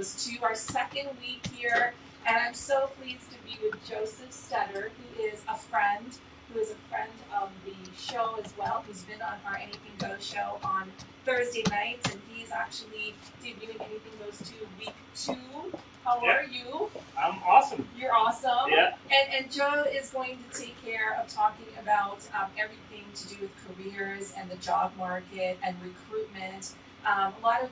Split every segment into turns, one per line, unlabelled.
goes to our second week here, and I'm so pleased to be with Joseph Stetter, who is a friend of the show as well, who's been on our Anything Goes show on Thursday nights, and he's actually debuting Anything Goes 2 week 2. How are you?
I'm awesome.
You're awesome.
Yeah.
And Joe is going to take care of talking about everything to do with careers and the job market and recruitment. A lot of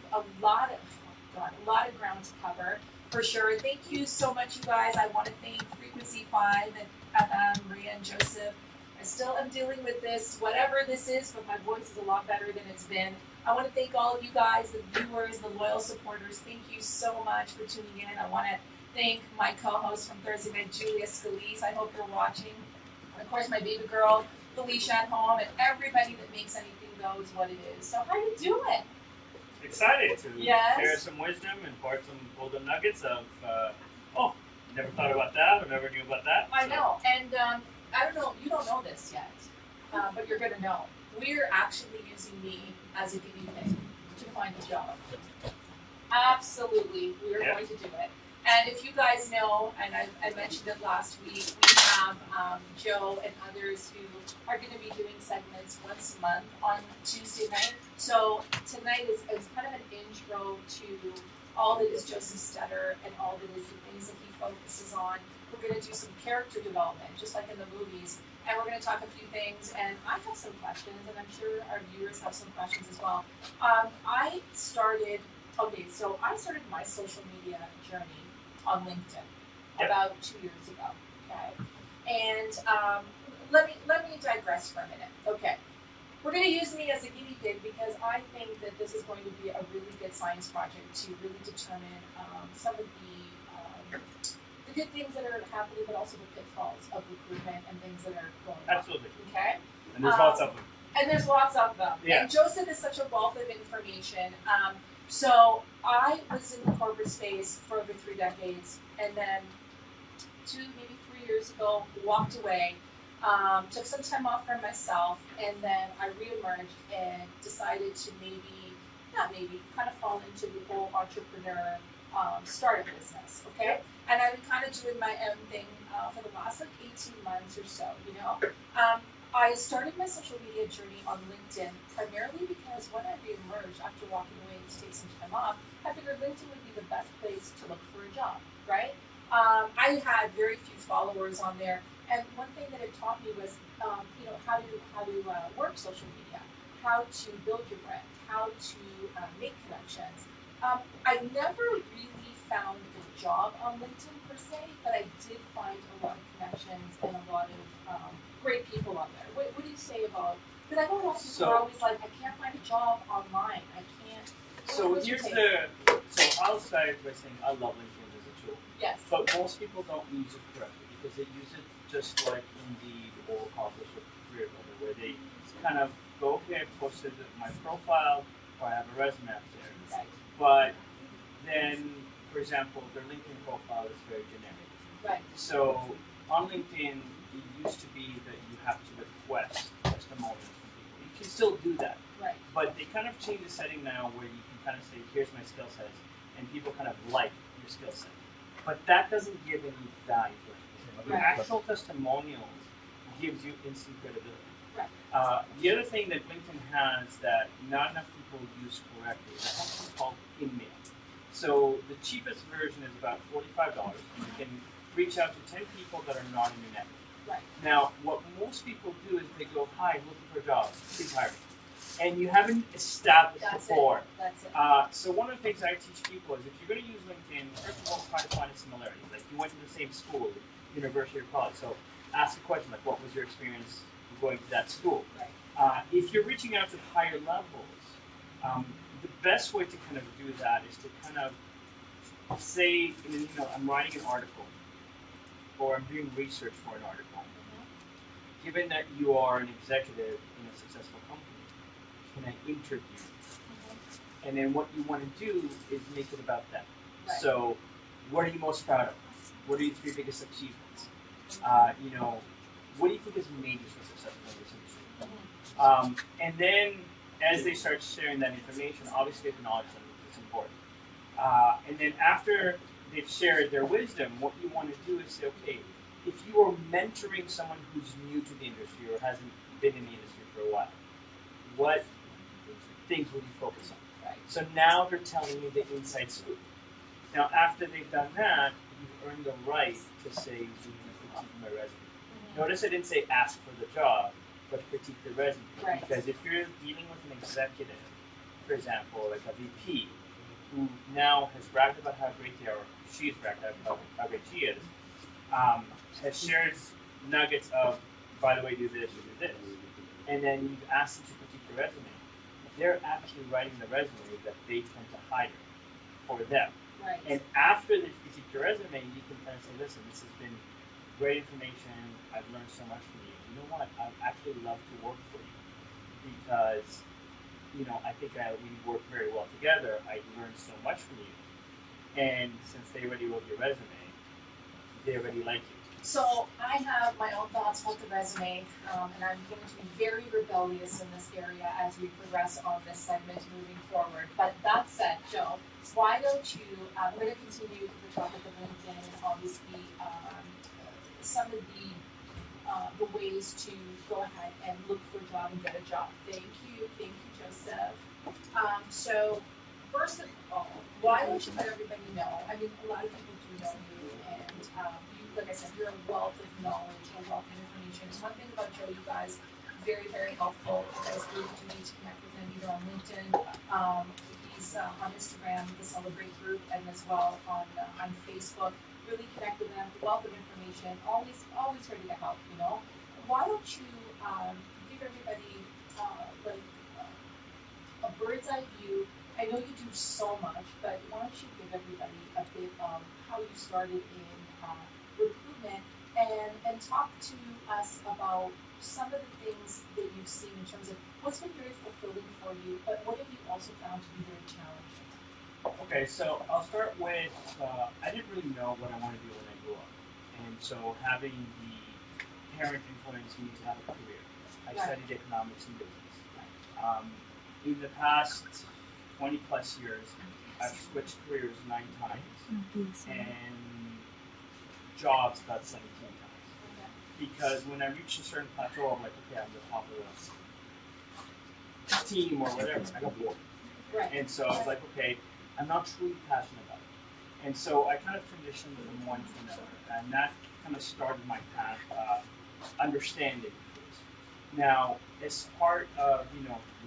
ground to cover for sure. Thank you so much, you guys. I want to thank FREQUENCY5FM, Maria and Joseph. I still am dealing with this, whatever this is, but my voice is a lot better than it's been. I want to thank all of you guys, the viewers, the loyal supporters. Thank you so much for tuning in. I want to thank my co-host from Thursday night, Julia Scalise. I hope you're watching. And of course, my baby girl, Felicia at home, and everybody that makes Anything Goes what it is. So how you doing?
Excited to share some wisdom and impart some golden nuggets of, never thought about that or never knew about that.
I know. And I don't know, you don't know this yet, but you're going to know. We're actually using me as a guinea pig to find a job. Absolutely, we are going to do it. And if you guys know, and I mentioned it last week, we have Joe and others who are going to be doing segments once a month on Tuesday night. So tonight is kind of an intro to all that is Joseph Stetter and all that is the things that he focuses on. We're going to do some character development, just like in the movies. And we're going to talk a few things, and I have some questions, and I'm sure our viewers have some questions as well. I started my social media journey on LinkedIn about 2 years ago, okay? And let me digress for a minute. Okay, we're going to use me as a guinea pig because I think that this is going to be a really good science project to really determine some of the good things that are happening, but also the pitfalls of recruitment and things that are going on.
Absolutely.
Okay?
And there's lots of them.
And there's lots of them.
Yeah.
And Joseph is such a wealth of information. So I was in the corporate space for over 3 decades, and then 2, maybe 3 years ago, walked away, took some time off for myself, and then I reemerged and decided to kind of fall into the whole entrepreneur startup business, okay? And I've been kind of doing my own thing for the last 18 months or so, you know? I started my social media journey on LinkedIn primarily because when I reemerged after walking away to take some time off, I figured LinkedIn would be the best place to look for a job, right? I had very few followers on there, and one thing that it taught me was, how to work social media, how to build your brand, how to make connections. I never really found a job on LinkedIn per se, but I did find a lot of connections and a lot of great people on there. What do you say about? Because I know a lot of people are always like, I can't find a job online. I can't.
So I'll start by saying I love LinkedIn as a tool.
Yes.
But most people don't use it correctly because they use it just like Indeed or Accomplish or Career Builder, where they kind of go, okay, I posted my profile or I have a resume up there.
Right.
But then, for example, their LinkedIn profile is very generic.
Right.
So on LinkedIn, it used to be that you have to request testimonials from people. You can still do that.
Right.
But they kind of changed the setting now where you can kind of say, here's my skill sets, and people kind of like your skill set. But that doesn't give any value to it. Right. The actual testimonials gives you instant credibility. Right. The other thing that LinkedIn has that not enough people use correctly is something called InMail. So the cheapest version is about $45, and you can reach out to 10 people that are not in your network.
Right.
Now, what most people do is they go, hi, I'm looking for a job, please hire me. And you haven't established rapport.
That's it.
So one of the things I teach people is if you're going to use LinkedIn, first of all, try to find a similarity. Like you went to the same school, university or college. So ask a question like, what was your experience going to that school?
Right.
If you're reaching out to higher levels, the best way to kind of do that is to kind of say in an email, I'm writing an article, or I'm doing research for an article. Mm-hmm. Given that you are an executive in a successful company, can I interview you? Mm-hmm. And then what you want to do is make it about them. Right. So, what are you most proud of? What are your 3 biggest achievements? Mm-hmm. What do you think has made you so successful in this industry? Mm-hmm. And then, as they start sharing that information, obviously acknowledge them, it's important. And then after they've shared their wisdom, what you want to do is say, okay, if you are mentoring someone who's new to the industry or hasn't been in the industry for a while, what things will you focus on? Right. So now they're telling you the inside scoop. Now, after they've done that, you've earned the right to say, do you critique my resume? Mm-hmm. Notice I didn't say ask for the job, but critique the resume. Right. Because if you're dealing with an executive, for example, like a VP, who now has bragged about how great they are, she's bragged about how great she is, has shared nuggets of, by the way, do this, or do this. And then you've asked them to critique your resume. They're actually writing the resume that they tend to hire for them. Right. And after they critique your resume, you can kind of say, listen, this has been great information. I've learned so much from you. You know what? I'd actually love to work for you because, I think we work very well together. I learned so much from you. And since they already wrote your resume, they already like you.
So I have my own thoughts about the resume, and I'm going to be very rebellious in this area as we progress on this segment moving forward. But that said, Joe, why don't you, we're going to continue the topic of LinkedIn and obviously some of the ways to go ahead and look for a job and get a job. Thank you, Joseph. So first of all, why don't you let everybody know? I mean, a lot of people do know you, and like I said, you're a wealth of knowledge, a wealth of information. And one thing about Joe, you guys, very, very helpful. You guys really do need to connect with him either on LinkedIn. He's on Instagram, the Celebrate Group, and as well on Facebook. Really connect with them. Wealth of information. Always ready to help. Why don't you give everybody a bird's eye view? I know you do so much, but why don't you give everybody a bit of how you started in recruitment and talk to us about some of the things that you've seen in terms of what's been very fulfilling for you, but what have you also found to be very challenging?
Okay, so I'll start with, I didn't really know what I wanted to do when I grew up. And so having the parent influence me to have a career. I studied economics and business. In the past 20 plus years, I've switched careers 9 times and jobs about 17 times. Because when I reach a certain plateau, I'm like, okay, I'm the top of the team or whatever. I got bored. Right. And so I was like, okay, I'm not truly passionate about it. And so I kind of transitioned from one to another. And that kind of started my path of understanding this. Now, as part of,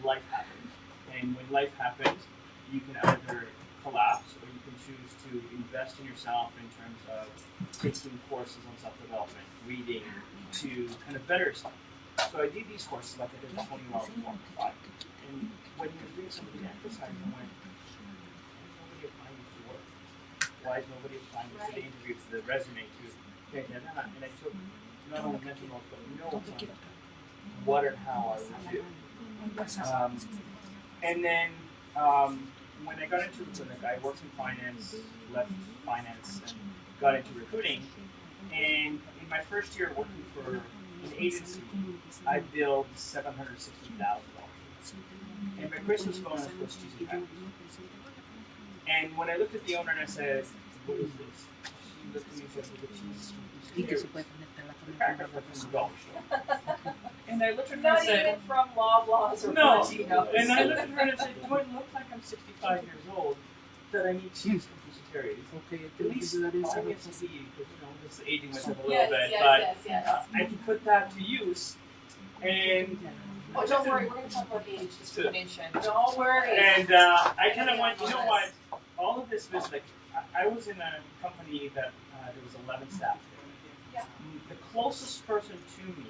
life happens. And when life happens, you can either collapse or you can choose to invest in yourself in terms of taking courses on self-development, reading, to kind of better yourself. So I did these courses like I did the 20 Hours Performance 5. And when you're doing some of the exercises, I'm like, why is nobody applying this to work? Why is nobody applying this to the interview, to the resume, to and I took not only mental notes, but notes on what and how I would do. And then when I got into recruitment, I worked in finance, left finance, and got into recruiting. And in my first year working for an agency, I billed $760,000. And my Christmas bonus was cheese and crackers. And when I looked at the owner and I said, what is this? She looked at me and said, well, the cheese the crackers are from the dollar store. And I looked at her and said,
not even from Loblaws or
no.
Portinos.
And I looked at her and I said, do I look like I'm 65 years old that I need cheese from Fusiteries? Okay, at least I get to see, because this is aging myself a little bit, but I can put that to use. And
oh, don't worry, we're going to talk about age discrimination. Don't worry.
And I kind of went, you know what? All of this was like, I was in a company that there was 11 staff there. Yeah. The closest person to me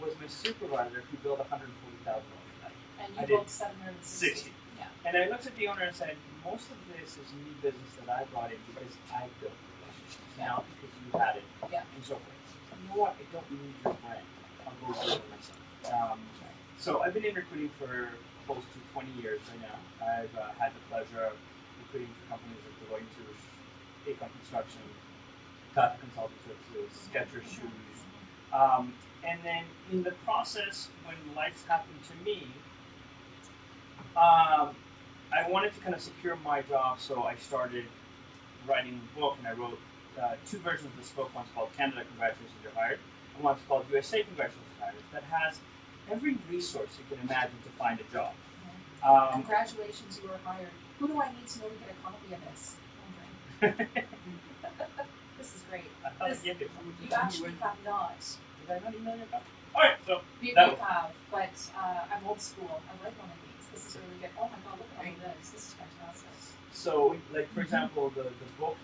was my supervisor who billed $140,000 a night.
And you billed $760,000. Yeah.
And I looked at the owner and said, most of this is new business that I brought in because I built relationships. Now because you had it, and so forth. You know what? I don't need your brand. I'll go do it myself. So I've been in recruiting for close to 20 years right now. I've had the pleasure of recruiting for companies like Deloitte & Touche, Aecon Construction, Tata Consulting Services, Skechers Shoes. And then in the process, when life happened to me, I I wanted to kind of secure my job, so I started writing a book, and I wrote 2 versions of this book. One's called Canada, Congratulations, You're Hired, and one's called USA, Congratulations, You're Hired, that has every resource you can imagine to find a job.
Congratulations, you were hired. Who do I need to know to get a copy of this? This is great.
I thought I'd give it.
You actually have not.
Did I not email you about? Alright, so
We have, but I'm old school. I like one of these. This is really good. Oh my god, look at all of this. This is fantastic.
So, like for example, the book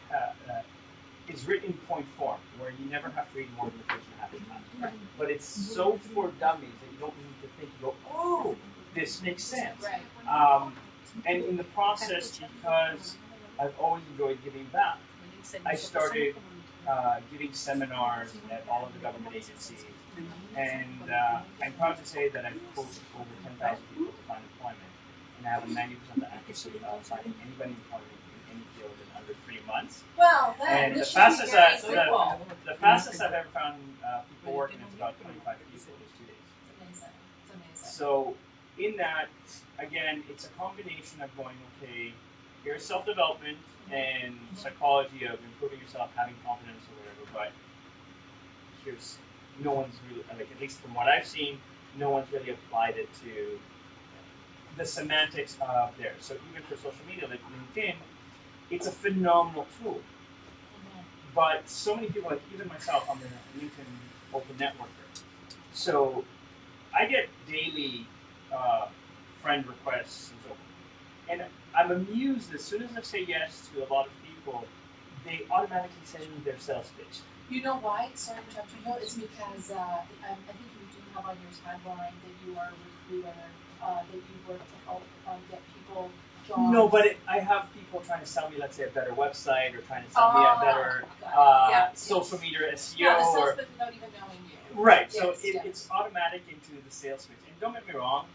is written in point form, where you never have to read more than the page and a half at a time.
Right.
But it's so for dummies that you don't need to think. You go, oh, this makes sense.
Right.
And in the process, because I've always enjoyed giving back, I started giving seminars at all of the government agencies, and I'm proud to say that I've coached over 10,000 people to find employment, and I have a 90% accuracy of finding anybody employment in any field in under 3 months.
Well,
And
the fastest
I've ever found people working is about 25 people is 2 days.
It's amazing. It's amazing.
So in that, again, it's a combination of going, okay, here's self-development and psychology of improving yourself, having confidence or whatever, but here's, no one's really, like, at least from what I've seen, no one's really applied it to the semantics of there. So even for social media like LinkedIn, it's a phenomenal tool. But so many people, like even myself, I'm a LinkedIn open networker. So I get daily friend requests and so forth. And I'm amused as soon as I say yes to a lot of people, they automatically send me their sales pitch.
You know why? Sorry to interrupt you. No, it's because I think you do have on your tagline that you are a recruiter, that you work to help get people jobs.
No, but I have people trying to sell me, let's say, a better website or trying to sell me a better social media SEO.
Yeah, the
or
salesman without even knowing you.
right.
Yes,
So
yes.
it's automatic into the sales pitch. And don't get me wrong,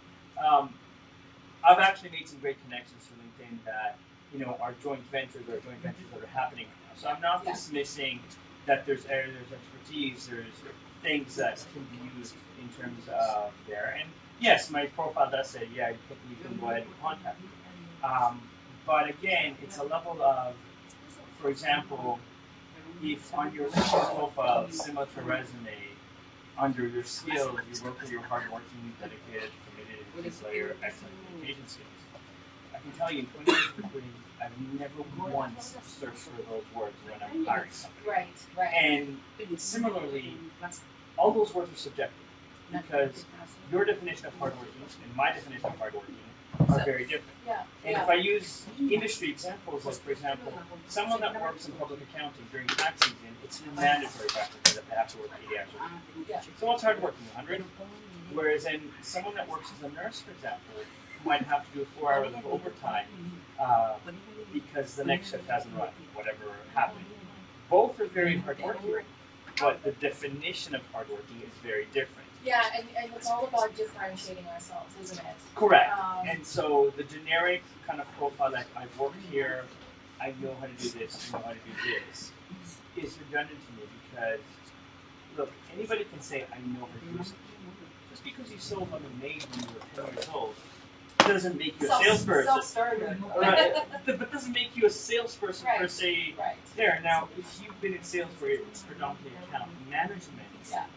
I've actually made some great connections to LinkedIn that are joint ventures that are happening right now. So I'm not dismissing that there's expertise, there's things that can be used in terms of there. And yes, my profile does say, you can go ahead and contact me. But again, it's a level of, for example, if on your LinkedIn profile, similar to a resume, under your skills, you work with your hardworking, dedicated, committed, and player, excellent communication skills. I can tell you, in 20 years of recruiting, I've never once searched for those words when I'm hiring somebody.
Right.
And similarly, all those words are subjective because your definition of hardworking and my definition of hardworking are very different. And if I use industry examples, like for example, someone that works in public accounting during tax season, it's mandatory practically that they have to work 80 hours a week. So what's hardworking? 100? Whereas then someone that works as a nurse, for example, might have to do 4 hours of overtime because the next shift hasn't run, whatever happened. Both are very hardworking, but the definition of hardworking is very different.
Yeah, and it's all about differentiating ourselves, isn't it?
Correct. And so the generic kind of profile, like I've worked here, I know how to do this, I know how to do this, is redundant to me because, look, anybody can say, I know how to do something. Just because you sold lemonade when you were 10 years old doesn't make you a salesperson.
Self-starter.
Right. But doesn't make you a salesperson per se.
Right.
There. Now, if you've been in sales where it's predominantly account management,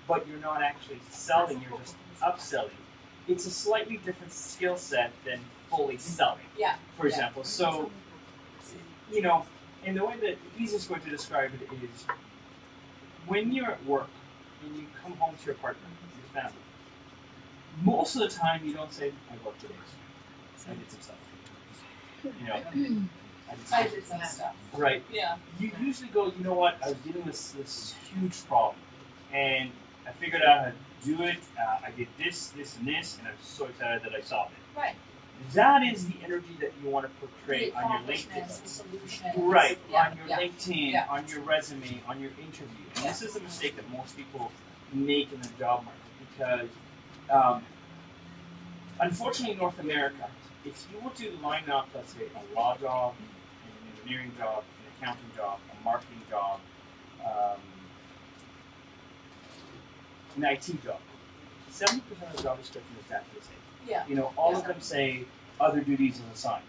but you're not actually selling, you're just upselling, it's a slightly different skill set than fully selling. For example. So, and the way that the easiest way to describe it is when you're at work and you come home to your partner, your family, most of the time you don't say, I worked today. I did some stuff.
I did some stuff.
Right.
Yeah.
You usually go, you know what, I was dealing with this huge problem. And I figured out how to do it. I did this, and this, and I'm so excited that I solved it.
Right.
That is the energy that you want to portray on your LinkedIn.
The solutions.
Right. On your LinkedIn, on your resume, on your interview. And this is a mistake that most people make in the job market because, unfortunately, in North America, if you were to line up, let's say, a law job, an engineering job, an accounting job, a marketing job, an IT job, 70% of the job description is exactly the same. All of them say other duties as assigned.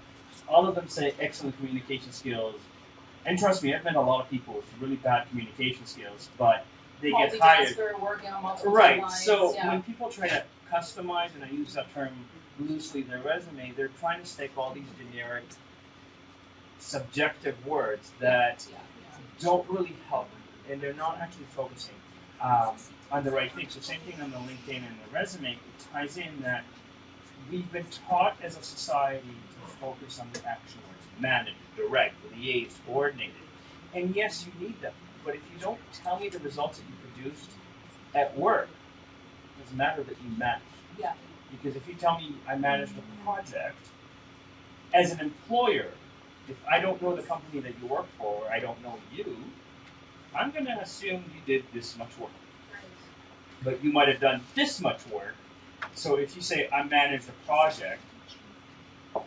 all of them say excellent communication skills. And trust me, I've met a lot of people with really bad communication skills, but they get hired.
Working on multiple
Right.
deadlines,
So
yeah.
when people try to customize, and I use that term loosely, their resume, they're trying to stick all these generic, subjective words that don't really help, and they're not actually focusing on the right thing. So same thing on the LinkedIn and the resume. It ties in that we've been taught as a society to focus on the action words: manage, direct, liaise, coordinated. And yes, you need them. But if you don't tell me the results that you produced at work, it doesn't matter that you managed.
Yeah.
Because if you tell me I managed a project, as an employer, if I don't know the company that you work for, or I don't know you, I'm going to assume you did this much work.
Right.
But you might have done this much work. So if you say I managed a project,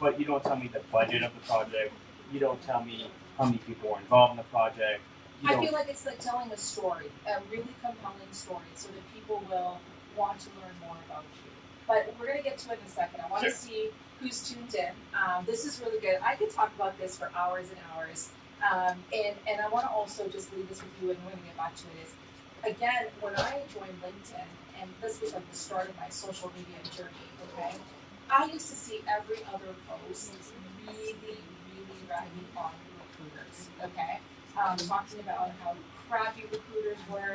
but you don't tell me the budget of the project, you don't tell me how many people were involved in the project.
I feel like it's like telling a story, a really compelling story, so that people will want to learn more about you. But we're going to get to it in a second. I want to see who's tuned in. This is really good. I could talk about this for hours and hours. And I want to also just leave this with you, and we're going to get back to it, is, again, when I joined LinkedIn, and this was like the start of my social media journey, okay, I used to see every other post really, really ragging on recruiters, okay? Talking about how crappy recruiters were,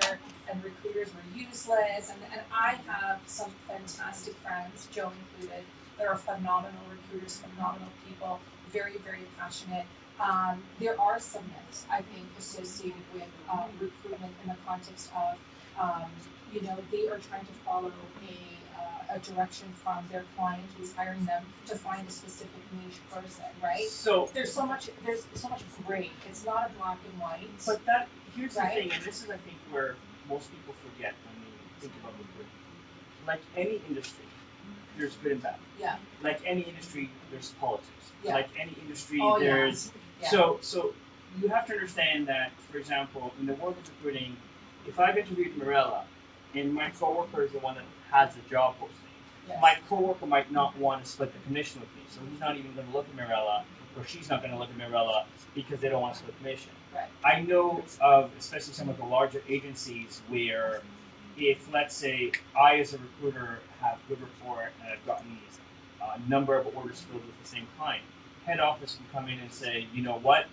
and recruiters were useless, and I have some fantastic friends, Joe included, that are phenomenal recruiters, phenomenal people, very, very passionate. There are some myths, I think, associated with recruitment in the context of, they are trying to follow a direction from their client who's hiring them to find a specific niche person, right?
So
there's so much gray. It's not a black and white.
But here's the thing, and this is, I think, where most people forget when they think about recruitment. Like any industry, there's good and bad.
Yeah.
Like any industry, there's politics.
Yeah.
Like any industry,
there's
So you have to understand that, for example, in the world of recruiting, if I've interviewed Mirella and my coworker is the one that has the job posting, my coworker might not want to split the commission with me, so he's not even going to look at Mirella, or she's not going to look at Mirella because they don't want to split commission.
Right.
I know of, especially some of the larger agencies, where if, let's say, I as a recruiter have good rapport and I've gotten a number of orders filled with the same client, head office can come in and say, you know what,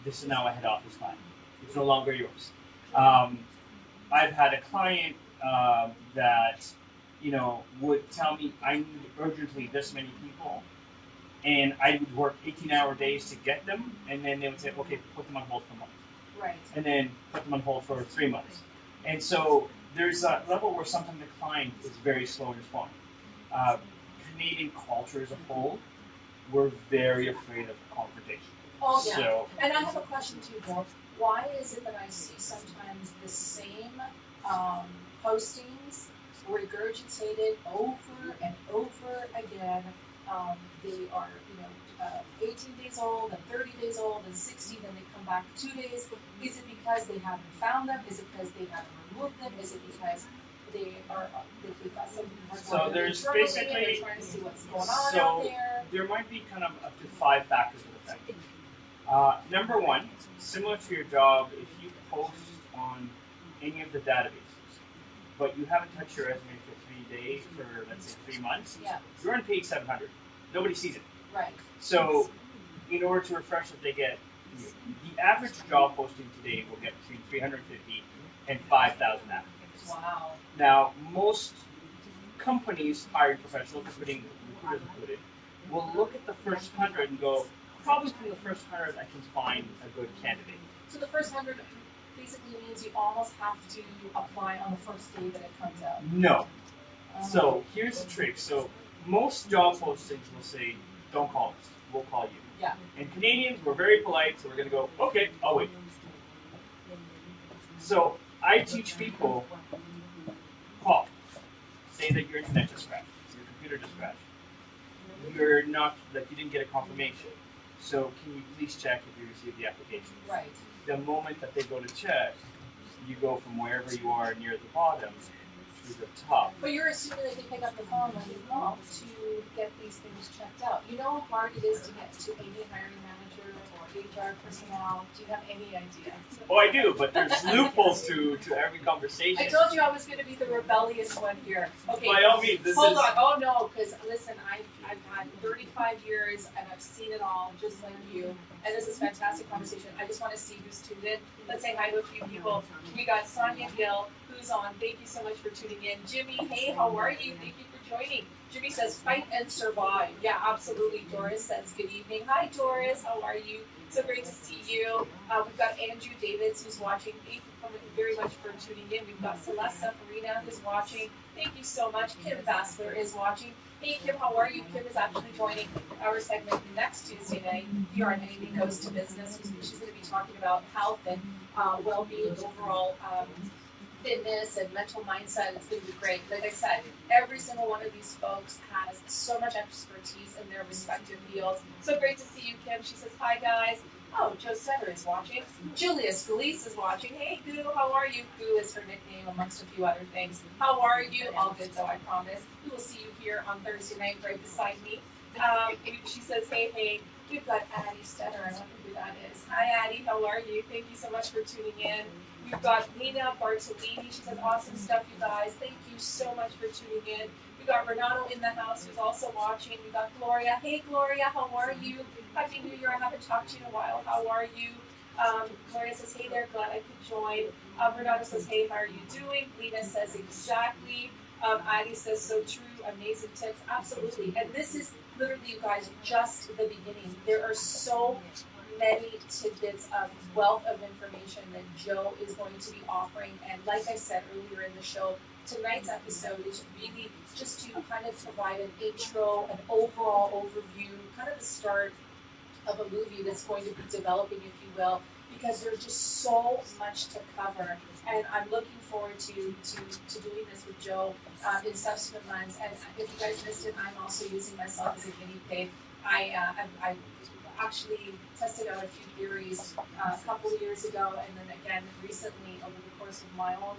this is now a head office client. It's no longer yours. I've had a client that, would tell me I need urgently this many people, and I would work 18-hour days to get them, and then they would say, okay, put them on hold for a month.
Right.
And then put them on hold for 3 months. And so there's a level where sometimes the client is very slow in responding. Canadian culture as a whole, we're very afraid of confrontation.
Oh, yeah.
So,
and I have a question too, Bill. Why is it that I see sometimes the same postings regurgitated over and over again? They are, 18 days old and 30 days old and 60, then they come back 2 days. Is it because they haven't found them? Is it because they haven't removed them? Is it because they've got something hard?
So there's basically,
trying to see what's going on out there.
There might be kind of up to 5 factors that affect it. Number one, similar to your job, if you post on any of the databases, but you haven't touched your resume for 3 days, for let's say 3 months, you're on page 700. Nobody sees it.
Right.
So, in order to refresh it, they get the average job posting today will get between 350 and 5,000 applicants.
Wow.
Now, most companies hiring professionals, including recruiters included, will look at the first 100 and go, probably from the first 100 I can find a good candidate.
So the first 100 basically means you almost have to apply on the first day that it comes out.
No. So here's the trick. So most job postings will say, don't call us, we'll call you.
Yeah.
And Canadians, we're very polite, so we're going to go, okay, I'll wait. So I teach people, call. Say that your internet just crashed, your computer just crashed. You're not, that you didn't get a confirmation. So can you please check if you received the application?
Right.
The moment that they go to check, you go from wherever you are near the bottom these are tough.
But you're assuming they can pick up the phone when you call to get these things checked out. You know how hard it is to get to any hiring manager or HR personnel? Do you have any idea?
Oh, I do, but there's loopholes to every conversation.
I told you I was going to be the rebellious one here. Okay.
By all means,
Hold on. Oh no, because listen, I've had 35 years and I've seen it all, just like you. And this is a fantastic conversation. I just want to see who's tuned in. Let's say hi to a few people. We got Sonia Gill, who's on. Thank you so much for tuning in. Jimmy, hey, how are you? Thank you for joining. Jimmy says, fight and survive. Yeah, absolutely. Doris says, good evening. Hi, Doris. How are you? So great to see you. We've got Andrew Davids who's watching. Thank you very much for tuning in. We've got Celeste Farina who's watching. Thank you so much. Kim Vassler is watching. Hey, Kim, how are you? Kim is actually joining our segment next Tuesday night here on Anything Goes to Business. She's going to be talking about health and well-being, overall fitness and mental mindset. It's going to be great. Like I said, every single one of these folks has so much expertise in their respective fields. So great to see you, Kim. She says, hi, guys. Oh, Joe Setter is watching. Julia Scalise is watching. Hey, Goo, how are you? Goo is her nickname, amongst a few other things. How are you? All good, though, I promise. We will see you here on Thursday night right beside me. She says, hey, we've got Addie Stetter. I wonder who that is. Hi, Addie. How are you? Thank you so much for tuning in. We've got Lena Bartolini. She says, awesome stuff, you guys. Thank you so much for tuning in. We got Renato in the house who's also watching. We got Gloria. Hey, Gloria, how are you? Happy New Year. I haven't talked to you in a while. How are you? Gloria says, hey there, glad I could join. Renato says, hey, how are you doing? Lena says, exactly. Addie says, so true. Amazing tips. Absolutely. And this is literally, you guys, just the beginning. There are so many tidbits of wealth of information that Joe is going to be offering. And like I said earlier in the show, tonight's episode is really just to kind of provide an intro, an overall overview, kind of the start of a movie that's going to be developing, if you will, because there's just so much to cover. And I'm looking forward to doing this with Joe in subsequent months. And if you guys missed it, I'm also using myself as a guinea pig. I actually tested out a few theories a couple of years ago, and then again recently over the course of my own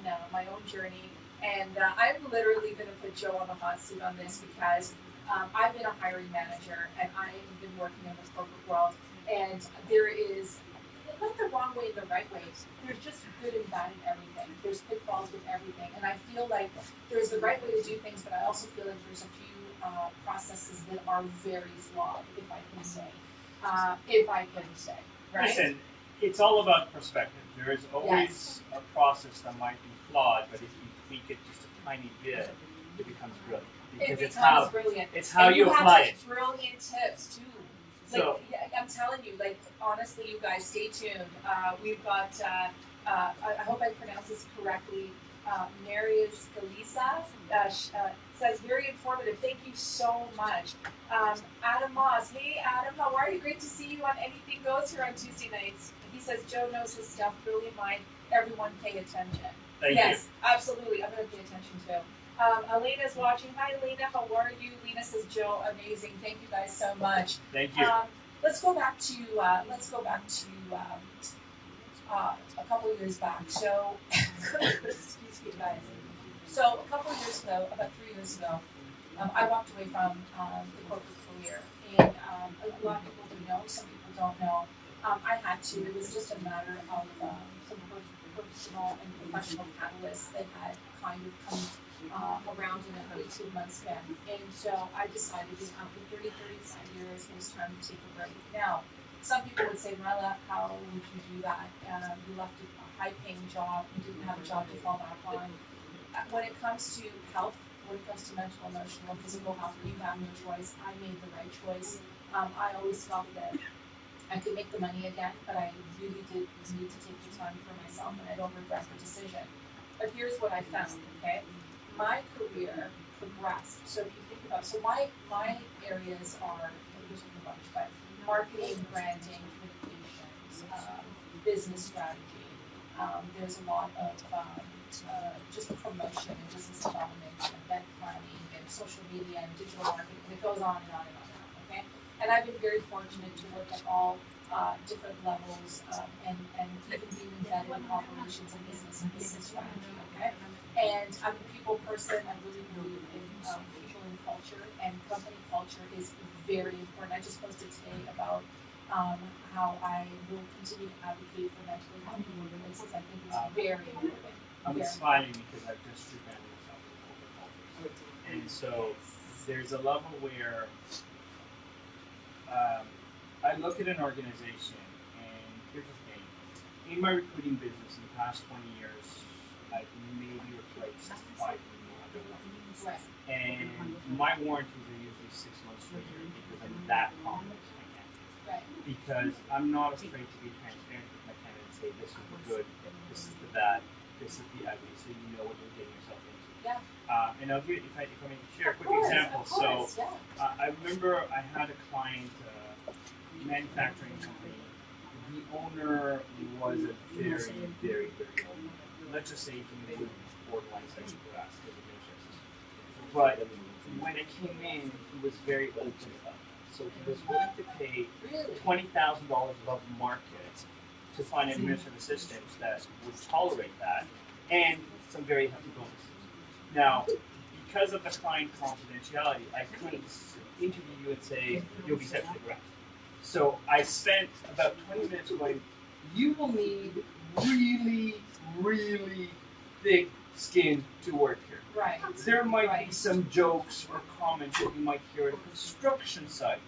journey. And I'm literally going to put Joe on the hot seat on this because I've been a hiring manager and I've been working in the corporate world, and there is not the wrong way and the right way. There's just good and bad in everything. There's pitfalls with everything, and I feel like there's the right way to do things, but I also feel like there's a few processes that are very flawed, if I can say. Right?
Listen, it's all about perspective. There is always a process that might be flawed, but if you tweak it just a tiny bit, it becomes brilliant. Because it's how you apply it.
You have brilliant tips too. Like, I'm telling you, like, honestly, you guys, stay tuned. We've got, I hope I pronounce this correctly, Marius Galisa says, very informative. Thank you so much. Adam Moss, hey, Adam, how are you? Great to see you on Anything Goes here on Tuesday nights. He says, Joe knows his stuff, brilliant mind. Everyone pay attention.
Thank
you. Absolutely. I'm going to pay attention too. Elena's watching. Hi, Elena. How are you? Lena says, Joe, amazing. Thank you guys so much.
Thank you.
Let's go back to a couple of years back. So, excuse me, guys. So a couple of years ago, about 3 years ago, I walked away from the corporate career, and a lot of people do know. Some people don't know. I had to. It was just a matter of some personal and professional catalysts that had kind of come around in an 18-month span. And so I decided, after 35 years, it was time to take a break. Now, some people would say, Marla, how would you do that? You left a high-paying job, you didn't have a job to fall back on. When it comes to health, when it comes to mental, emotional, physical health, you have no choice. I made the right choice. I always felt that I could make the money again, but I really did need to take the time for myself, and I don't regret the decision. But here's what I found, okay? My career progressed. So if you think about, my areas are, there's a bunch, but marketing, branding, communications, business strategy. There's a lot of just promotion and business development and event planning and social media and digital marketing, and it goes on and on and on and on, okay? And I've been very fortunate to work at all different levels and even being in embedded in operations and business strategy. Okay, and I'm a people person. I really believe in people and culture, and company culture is very important. I just posted today about how I will continue to advocate for mentally healthy workplaces. I think it's very important.
I'm smiling because I've just rebranded myself as open cultures. And so there's a level where I look at an organization, and here's the thing. In my recruiting business in the past 20 years, I've maybe replaced 5 people.
Right.
And my warranties are usually 6 months to a year because I'm that confident in my candidates.
Right.
Because I'm not afraid to be transparent with my candidates and say, this is the good, this is the bad, this is the ugly, so you know what you're getting yourself into.
Yeah.
And I'll give, if I may share a quick example. I remember I had a client, manufacturing company. The owner was a very, very, very old. Let's just say he was borderline sexual harassment as a But when it came in, he was very open about it. So he was willing to pay $20,000 above market to find an administrative assistant that would tolerate that, and some very hefty bonuses. Now, because of the client confidentiality, I couldn't interview you and say, you'll be sexually harassed. So I spent about 20 minutes going, you will need really, really thick skin to work here.
Right.
There might be some jokes or comments that you might hear at a construction site,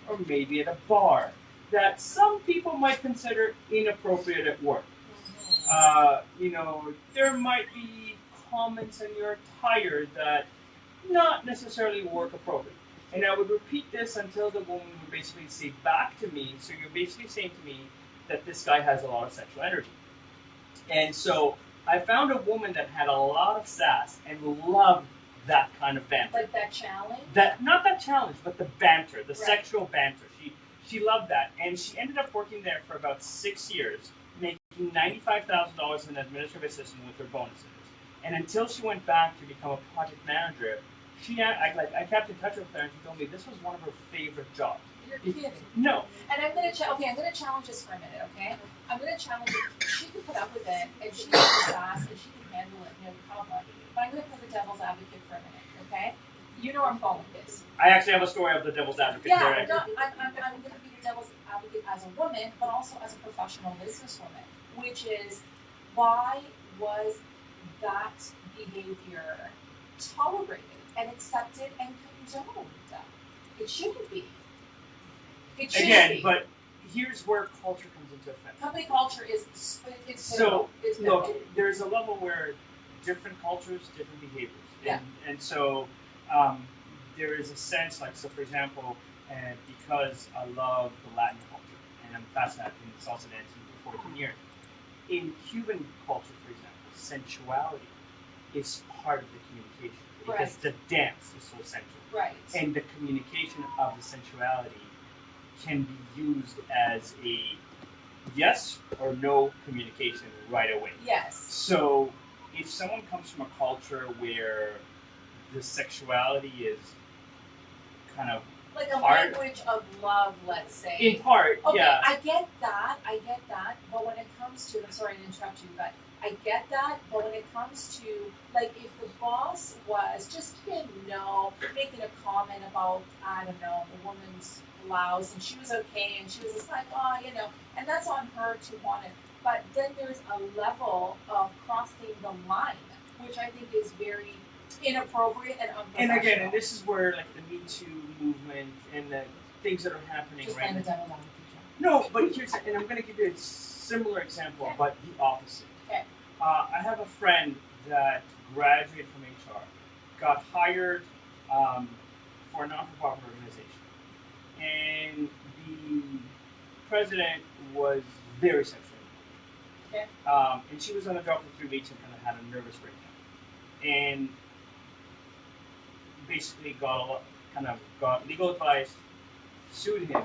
or maybe at a bar, that some people might consider inappropriate at work. There might be comments in your attire that not necessarily work appropriate. And I would repeat this until the woman would basically say back to me, so you're basically saying to me that this guy has a lot of sexual energy. And so I found a woman that had a lot of sass and loved that kind of banter.
Like that challenge?
Not that challenge, but the banter, the sexual banter. She loved that. And she ended up working there for about 6 years, making $95,000 as an administrative assistant with her bonuses. And until she went back to become a project manager, I kept in touch with her, and she told me this was one of her favorite jobs.
You're kidding.
No.
And I'm gonna challenge this for a minute, okay? I'm gonna challenge it. She can put up with it, and she has the sass, and she can handle it, no problem. But I'm gonna play the devil's advocate for a minute, okay? You know I'm following this.
I actually have a story of the devil's advocate.
Yeah, no, I'm gonna be the devil's advocate as a woman, but also as a professional businesswoman, which is why was that behavior tolerated and accepted and condoned? It shouldn't be. It shouldn't
Again,
be.
but here's where culture comes into effect.
Company culture is
so look, there's a level where different cultures, different behaviors, and so there is a sense like, so for example, because I love the Latin culture and I'm fascinated in salsa dancing for 14 years. In Cuban culture, for example, sensuality is part of the communication because the dance is so essential.
Right.
And the communication of the sensuality can be used as a yes or no communication right away.
Yes.
So if someone comes from a culture where the sexuality is kind of
like a language of love, let's say.
In part,
okay,
yeah.
I get that, but when it comes to, I'm sorry to interrupt you, but I get that, but when it comes to, like, if the boss was just, making a comment about, I don't know, the woman's blouse, and she was okay, and she was just like, and that's on her to want it. But then there's a level of crossing the line, which I think is very inappropriate and unprofessional.
And again, and this is where, like, the Me Too movement and the things that are happening
just
right
now.
No, but here's, and I'm going to give you a similar example, but the opposite.
Okay.
I have a friend that graduated from HR, got hired for a non-for-profit organization, and the president was very sexual.
Okay.
And she was on the job for 3 weeks and kind of had a nervous breakdown, and basically got legal advice, sued him,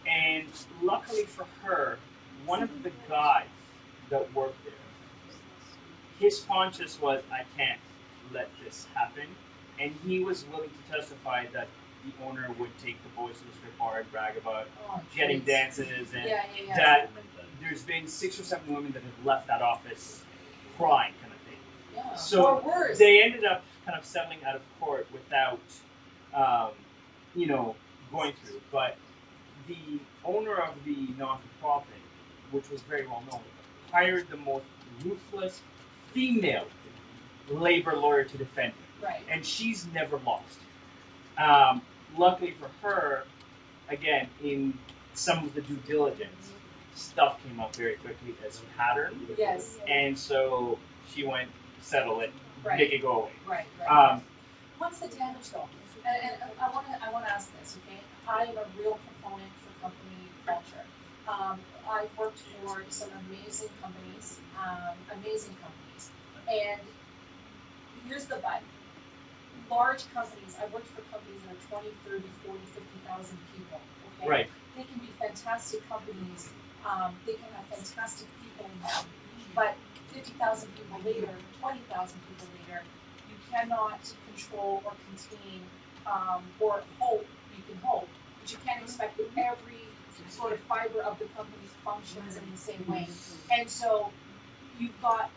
and luckily for her, one of the guys that worked there, his conscience was, I can't let this happen, and he was willing to testify that the owner would take the boys to the strip bar and brag about
Oh,
getting
jeez.
dances, and
Yeah.
that there's been 6 or 7 women that have left that office crying, kind of thing.
Yeah.
So
or worse.
they ended up kind of settling out of court without, going through. But the owner of the non-for-profit, which was very well known, hired the most ruthless female labor lawyer to defend him,
Right.
and she's never lost. Luckily for her, again, in some of the due diligence, stuff came up very quickly as pattern,
Yes.
and so she went settle it,
Right.
make it go away.
Right. What's the damage though? And I want to ask this, okay? I am a real proponent for company culture. I've worked for some amazing companies, and here's the but. Large companies, I've worked for companies that are 20, 30, 40, 50,000 people, okay?
Right.
They can be fantastic companies, they can have fantastic people in them, but 50,000 people later, 20,000 people later, you cannot control or contain, or hope, you can hope, but you can't expect that every sort of fiber of the company functions in the same way. And so you've got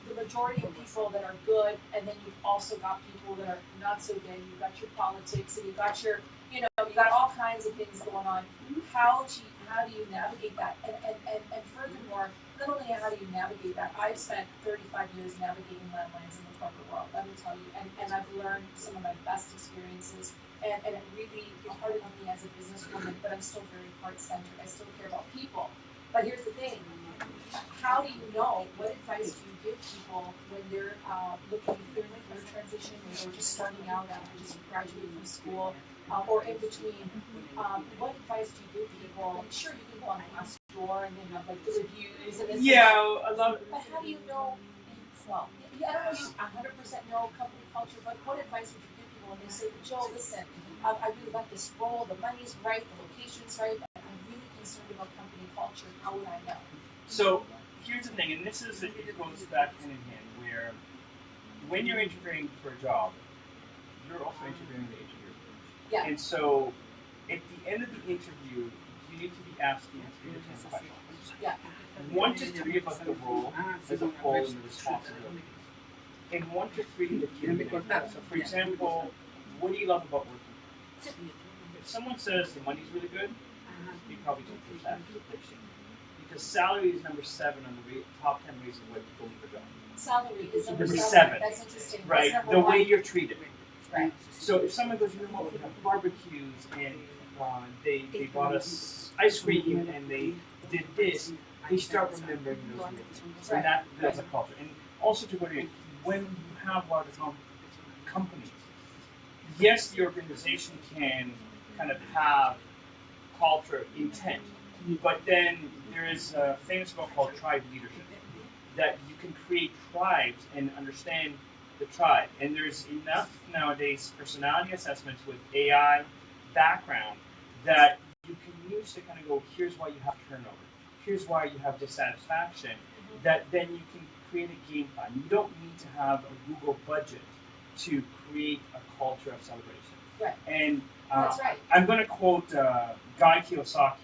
the majority of people that are good, and then you've also got people that are not so good. You've got your politics, and you've got your, you got all kinds of things going on. How do you navigate that? And furthermore, not only how do you navigate that, I've spent 35 years navigating landmines in the corporate world, let me tell you, and I've learned some of my best experiences, and it really hardened me as a businesswoman, but I'm still very heart-centered. I still care about people. But here's the thing. How do you know? What advice do you give people when they're looking through a career transition, when they're just starting out after just graduating from school, or in between? What advice do you give people? Sure, you can go on Glassdoor and they have like the reviews and this.
Yeah, I love it.
But how do you know? Well, I don't know if you 100% know company culture, but what advice would you give people when they say, Joe, listen, I really like this role, the money's right, the location's right, but I'm really concerned about company culture. How would I know?
So here's the thing, and this is, it goes back hand in hand, where when you're interviewing for a job, you're also interviewing the interviewer.
Yeah.
And so at the end of the interview, you need to be asking 3 to 10 questions.
Yeah.
1 to 3 about the role as a whole and the responsibilities. And 1 to 3 the community. So for example, what do you love about working? If someone says the money's really good, you probably don't push that. Because salary is number 7 on the top 10 reasons why people leave a job.
Salary is number 7.
7.
That's interesting.
Right.
That's
the way
1.
you're treated.
Right.
So if someone goes, we have barbecues and they bought us ice cream and they did this, they start remembering those things.
Right.
And that builds a culture. And also to go to when you have larger companies, yes, the organization can kind of have culture intent, but then there is a famous book called Tribe Leadership, that you can create tribes and understand the tribe. And there's enough nowadays personality assessments with AI background that you can use to kind of go, here's why you have turnover, here's why you have dissatisfaction, that then you can create a game plan. You don't need to have a Google budget to create a culture of celebration.
Right.
And
that's right.
I'm going to quote Guy Kiyosaki,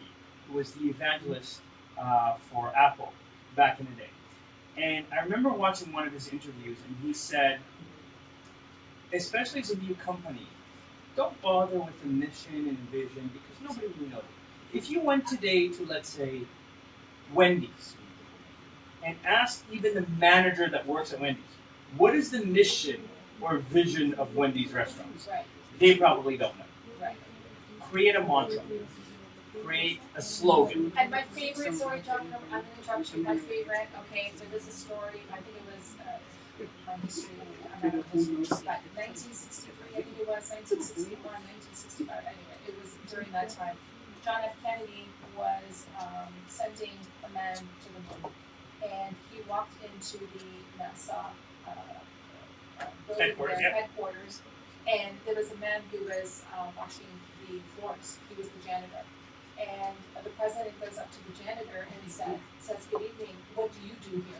who was the evangelist for Apple back in the day. And I remember watching one of his interviews, and he said, especially as a new company, don't bother with the mission and vision because nobody really knows. If you went today to, let's say, Wendy's, and asked even the manager that works at Wendy's, what is the mission or vision of Wendy's restaurants?
Right.
They probably don't know.
Right.
Create a mantra. Create a slogan.
And my favorite, sorry, John, I'm going to interrupt you. My favorite, okay, so this is a story, I think it was my history, I'm not a history, but 1963, I think it was 1961, 1965, anyway, it was during that time. John F. Kennedy was sending a man to the moon, and he walked into the NASA building, headquarters, and there was a man who was washing the floors. He was the janitor. And the president goes up to the janitor and says, good evening, what do you do here?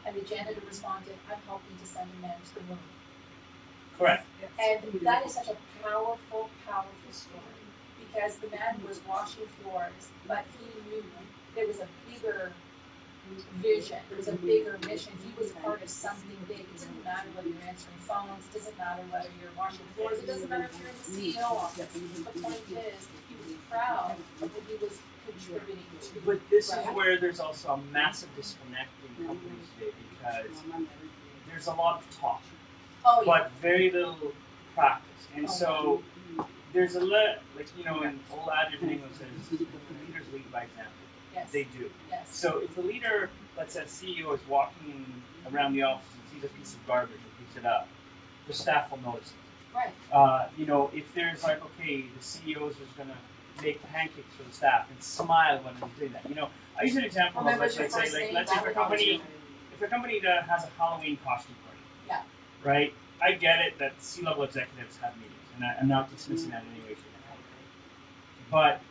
And the janitor responded, I'm helping to send a man to the moon.
Correct.
And that is such a powerful, powerful story. Because the man was washing floors, but he knew there was a bigger vision, there was a bigger mission. He was part of something big. It doesn't matter whether you're answering phones, it doesn't matter whether you're washing floors, it doesn't matter if you're in the CEO office. The point is, he was proud of what he was contributing to.
But this is where there's also a massive disconnect in companies today because there's a lot of talk, but very little practice. And so there's a lot, like, you know, an old adage in English says, leaders lead by example.
Yes.
They do.
Yes.
So if the leader, let's say CEO, is walking around the office and sees a piece of garbage and picks it up, the staff will notice it.
Right.
You know, if there's like, okay, the CEO is going to make pancakes for the staff and smile when he's doing that. You know, I use an example of, let's say if a company that has a Halloween costume party.
Yeah.
Right? I get it that C-level executives have meetings, and I'm not dismissing that in any way, shape, or form. But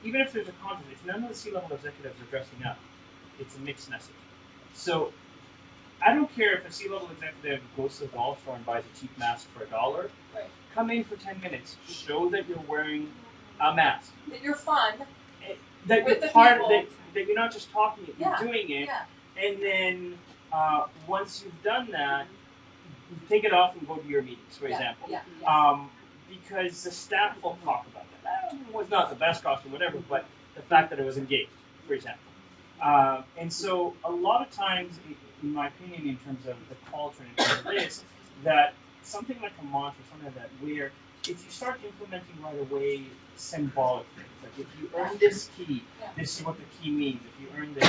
even if there's a conflict, if none of the C-level executives are dressing up, it's a mixed message. So I don't care if a C-level executive goes to the dollar store and buys a cheap mask for $1.
Right.
Come in for 10 minutes. Show that you're wearing a mask.
That you're fun.
That
with
you're part
people.
of it. That you're not just talking it, you're doing it.
Yeah.
And then once you've done that, you take it off and go to your meetings, for example.
Yeah.
Because the staff will talk about that. That was not the best costume, whatever, but the fact that it was engaged, for example. And so a lot of times, in my opinion, in terms of the culture and in terms of this, that something like a mantra, something like that, where if you start implementing right away symbolic things, like if you earn this key, this is what the key means, if you earn this.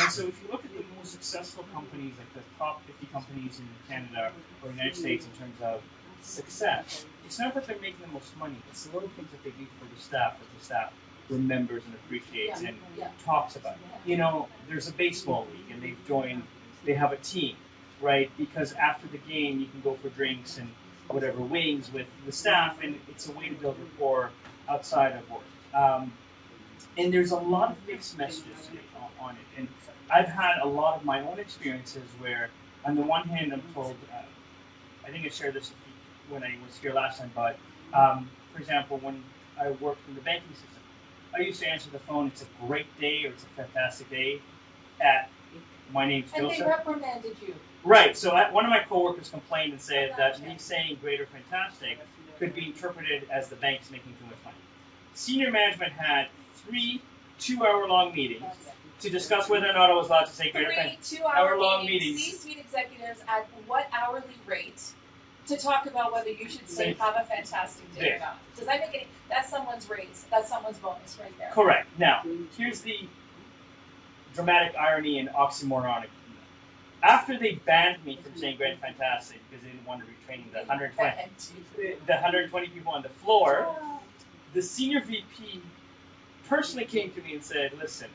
And so if you look at the most successful companies, like the top 50 companies in Canada or the United States in terms of success, it's not that they're making the most money, it's the little things that they do for the staff, that the staff remembers and appreciates and talks about. You know, there's a baseball league and they have a team, right? Because after the game, you can go for drinks and whatever, wings with the staff, and it's a way to build rapport outside of work. And there's a lot of mixed messages today on it. And I've had a lot of my own experiences where, on the one hand, I'm told, I think I shared this when I was here last time, but for example, when I worked in the banking system, I used to answer the phone, it's a great day or it's a fantastic day at my name's Joseph.
And they reprimanded you.
Right, so one of my coworkers complained and said that me saying great or fantastic could be interpreted as the bank's making too much money. Senior management had 3 2-hour-long meetings to discuss whether or not I was allowed to say great or fantastic.
2-hour-long meetings. C-suite executives at what hourly rate to talk about whether you should say have a fantastic day or not. Does that make any? That's someone's raise. That's someone's bonus right there.
Correct. Now, here's the dramatic irony and oxymoronic. After they banned me from saying great and fantastic because they didn't want to retrain the 120 people on the floor, the senior VP personally came to me and said, listen,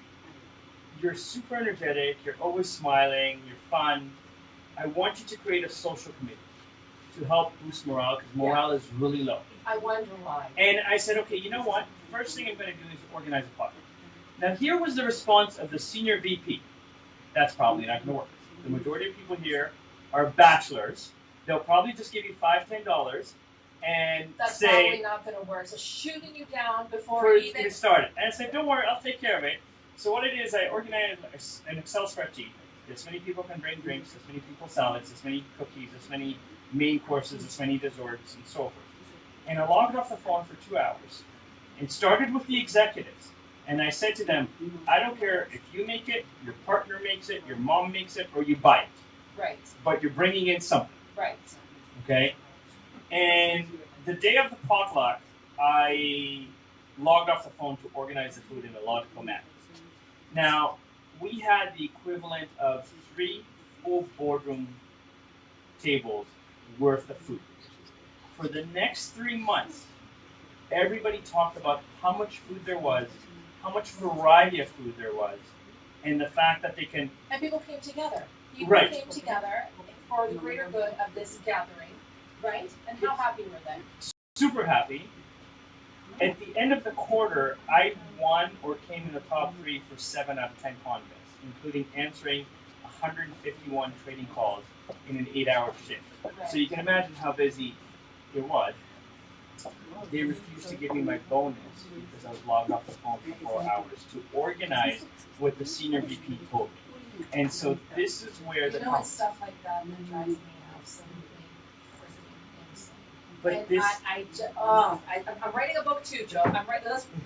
you're super energetic, you're always smiling, you're fun. I want you to create a social committee to help boost morale because morale is really low.
I wonder why.
And I said, okay, you know what? First thing I'm going to do is organize a party. Now here was the response of the senior VP. That's probably not going to work. The majority of people here are bachelors. They'll probably just give you $5, $10 and
that's
say...
That's probably not going to work. So shooting you down before you even...
started. And I said, don't worry, I'll take care of it. So what I did is I organized an Excel spreadsheet. This many people can bring drinks, this many people salads, this many cookies, this many main courses, this many desserts, and so forth. And I logged off the phone for 2 hours and started with the executives. And I said to them, I don't care if you make it, your partner makes it, your mom makes it, or you buy it.
Right.
But you're bringing in something.
Right.
Okay? And the day of the potluck, I logged off the phone to organize the food in a logical manner. Now, we had the equivalent of 3 full boardroom tables worth of food. For the next 3 months, everybody talked about how much food there was, how much variety of food there was, and the fact that they can...
And people came together. People came together for the greater good of this gathering, right? And how happy were they?
Super happy. At the end of the quarter, I won or came in the top 3 for 7 out of 10 contests, including answering 151 trading calls in an 8-hour shift.
Right.
So you can imagine how busy it was. They refused to give me my bonus because I was logged off the phone for 4 hours to organize what the senior VP told me. And so this is where the
it's stuff like that that drives me absolutely freaking insane.
But
and
this,
I'm writing a book too, Joe.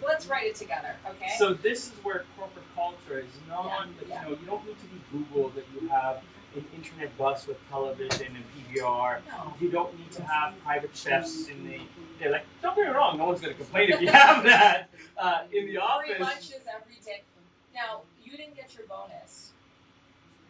Let's write it together, okay?
So this is where corporate culture is not. You know, you don't need to be Google that you have an internet bus with television and PVR.
No.
You don't need to have private chefs in the. They're like, don't get me wrong, no one's going to complain if you have that in the office.
Free lunches every day. Now, you didn't get your bonus,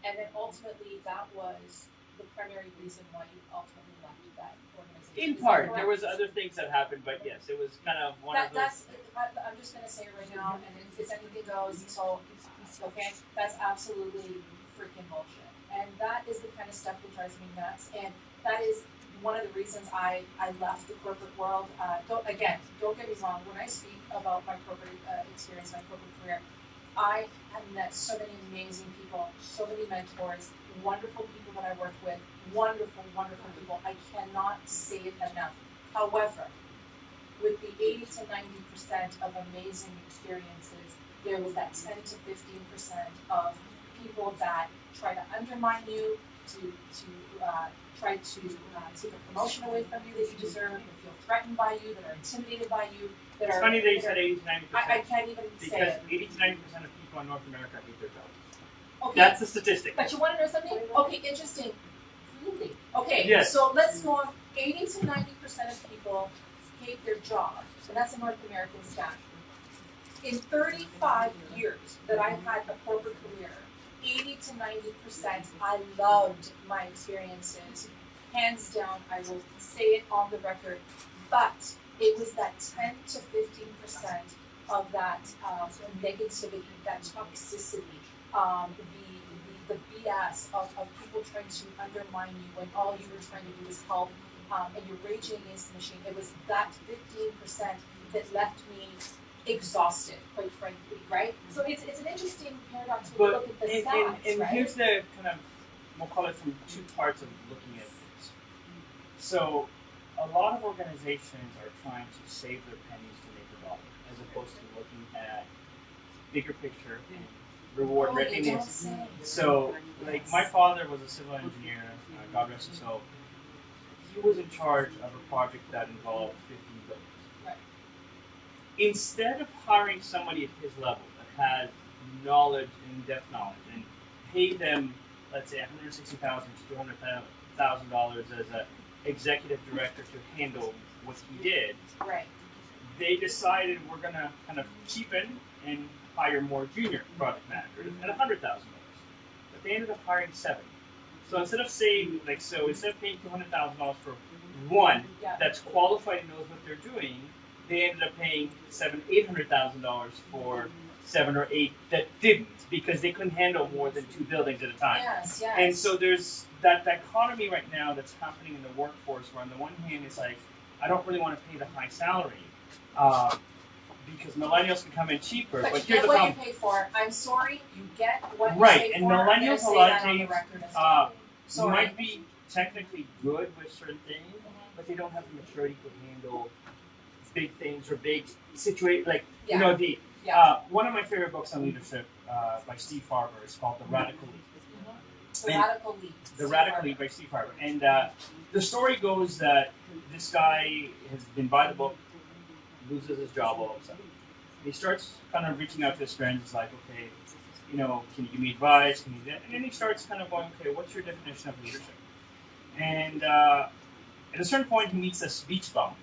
and then ultimately that was the primary reason why you ultimately left that organization.
In part, there was other things that happened, but yes, it was kind of one of those.
I'm just going to say it right now, and it's anything goes. So, okay, that's absolutely freaking bullshit, and that is the kind of stuff that drives me nuts, and that is one of the reasons I left the corporate world. Don't get me wrong. When I speak about my corporate experience, my corporate career, I have met so many amazing people, so many mentors, wonderful people that I worked with, wonderful, wonderful people. I cannot say it enough. However, with the 80 to 90% of amazing experiences, there was that 10 to 15% of people that try to undermine you, to try to take a promotion away from you that you deserve, that feel threatened by you, that are intimidated by you. That
it's funny that you said 80 to 90%.
I can't even say it.
Because 80 to 90% of people in North America hate their jobs.
Okay.
That's the statistic.
But you want to know something? Okay, interesting. Really? Okay,
yes.
So let's go on. 80 to 90% of people hate their job, and that's a North American stat. In 35 years that I've had a corporate career, 80 to 90%, I loved my experiences. Hands down, I will say it on the record. But it was that 10 to 15% of that negativity, that toxicity, the BS of people trying to undermine you when all you were trying to do is help, and you're raging against the machine. It was that 15% that left me exhausted, quite frankly, right? So it's an interesting paradox when you look at the stats,
and
right?
here's the kind of, we'll call it from two parts of looking at this. So a lot of organizations are trying to save their pennies to make a dollar, as opposed to looking at bigger picture and reward recognition. So, like, my father was a civil engineer, God rest his soul. He was in charge of a project that involved 15 buildings.
Right.
Instead of hiring somebody at his level that had knowledge, in-depth knowledge, and pay them, let's say, $160,000 to $200,000 as an executive director to handle what he did,
right,
they decided we're going to kind of cheapen and hire more junior project managers at $100,000. But they ended up hiring 7. So instead of saying, instead of paying $200,000 for one that's qualified and knows what they're doing, they ended up paying $800,000 for 7 or 8 that didn't, because they couldn't handle more than 2 buildings at a time.
Yes, yes.
And so there's that dichotomy right now that's happening in the workforce, where on the one hand it's like, I don't really want to pay the high salary, because millennials can come in cheaper. But
you get what you pay for. I'm sorry, you get what you pay
and
for.
millennials a lot of times
you
might be technically good with certain things, but they don't have the maturity to handle big things or big situations. One of my favorite books on leadership by Steve Farber is called The Radical Lead. The Radical Lead by Steve Farber. And the story goes that this guy has been by the book, loses his job all of a sudden. He starts kind of reaching out to his friends. It's like, okay, can you give me advice? Can you do that? And then he starts kind of going, okay, what's your definition of leadership? And at a certain point, he meets this beach bum.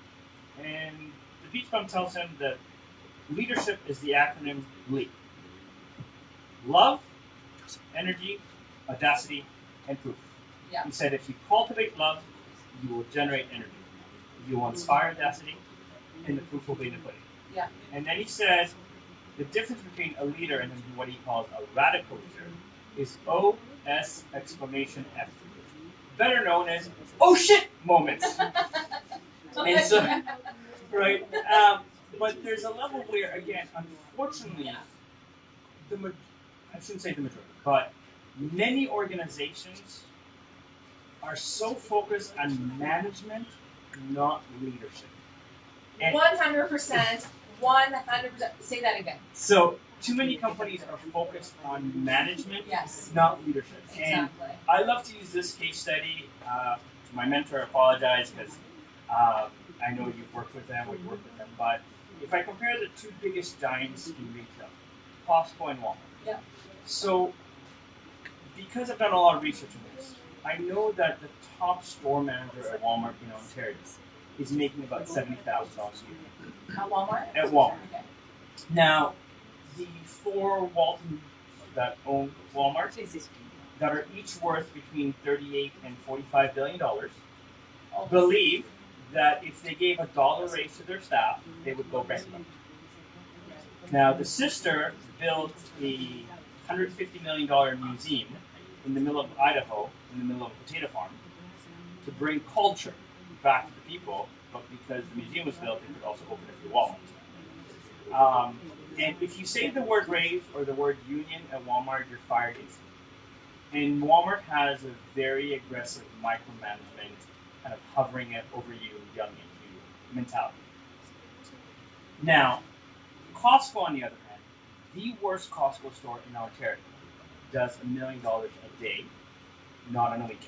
And the beach bum tells him that leadership is the acronym LEAD. Love, energy, audacity, and proof.
Yeah.
He said if you cultivate love, you will generate energy. You will inspire audacity, and the proof will be in the pudding.
Yeah.
And then he said the difference between a leader and what he calls a radical leader is OS exclamation F. Better known as oh shit moments. And so, right? But there's a level where, again, unfortunately, I shouldn't say the majority, but many organizations are so focused on management, not leadership.
100%. 100%. Say that again.
So too many companies are focused on management,
Yes.
not leadership.
Exactly.
And I love to use this case study. To my mentor, I apologize because I know you've worked with them or you work with them. But if I compare the two biggest giants in retail, Costco and Walmart.
Yeah.
So because I've done a lot of research on this, I know that the top store manager at Walmart in Ontario is making about $70,000 a year.
At Walmart?
At Walmart.
Okay.
Now, the four Waltons that own Walmart that are each worth between $38 and $45 billion believe that if they gave $1 raise to their staff, they would go bankrupt. Now, the sister built a $150 million museum in the middle of Idaho, in the middle of a potato farm, to bring culture back to the people, but because the museum was built, they could also open a few Walmart. And if you say the word raise or the word union at Walmart, you're fired instantly. And Walmart has a very aggressive micromanagement, kind of hovering it over you, yelling at you mentality. Now, Costco, on the other hand, the worst Costco store in Ontario, does $1 million a day, not on a weekend.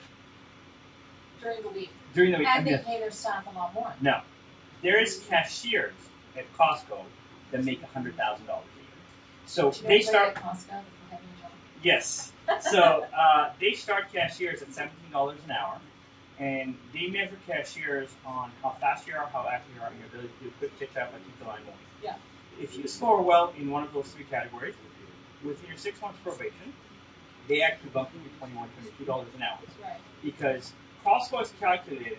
During the week.
During the week.
And they pay their staff a lot more.
No. There is cashiers at Costco that make $100,000 a year. So they start.
At Costco,
yes. So they start cashiers at $17 an hour, and they measure cashiers on how fast you are, how active you are, and your ability to do a quick chit chat by keep the line moving.
Yeah.
If you score well in one of those three categories, within your 6 months probation, they actually bump you to $21, $22 an hour.
Right.
Because Costco has calculated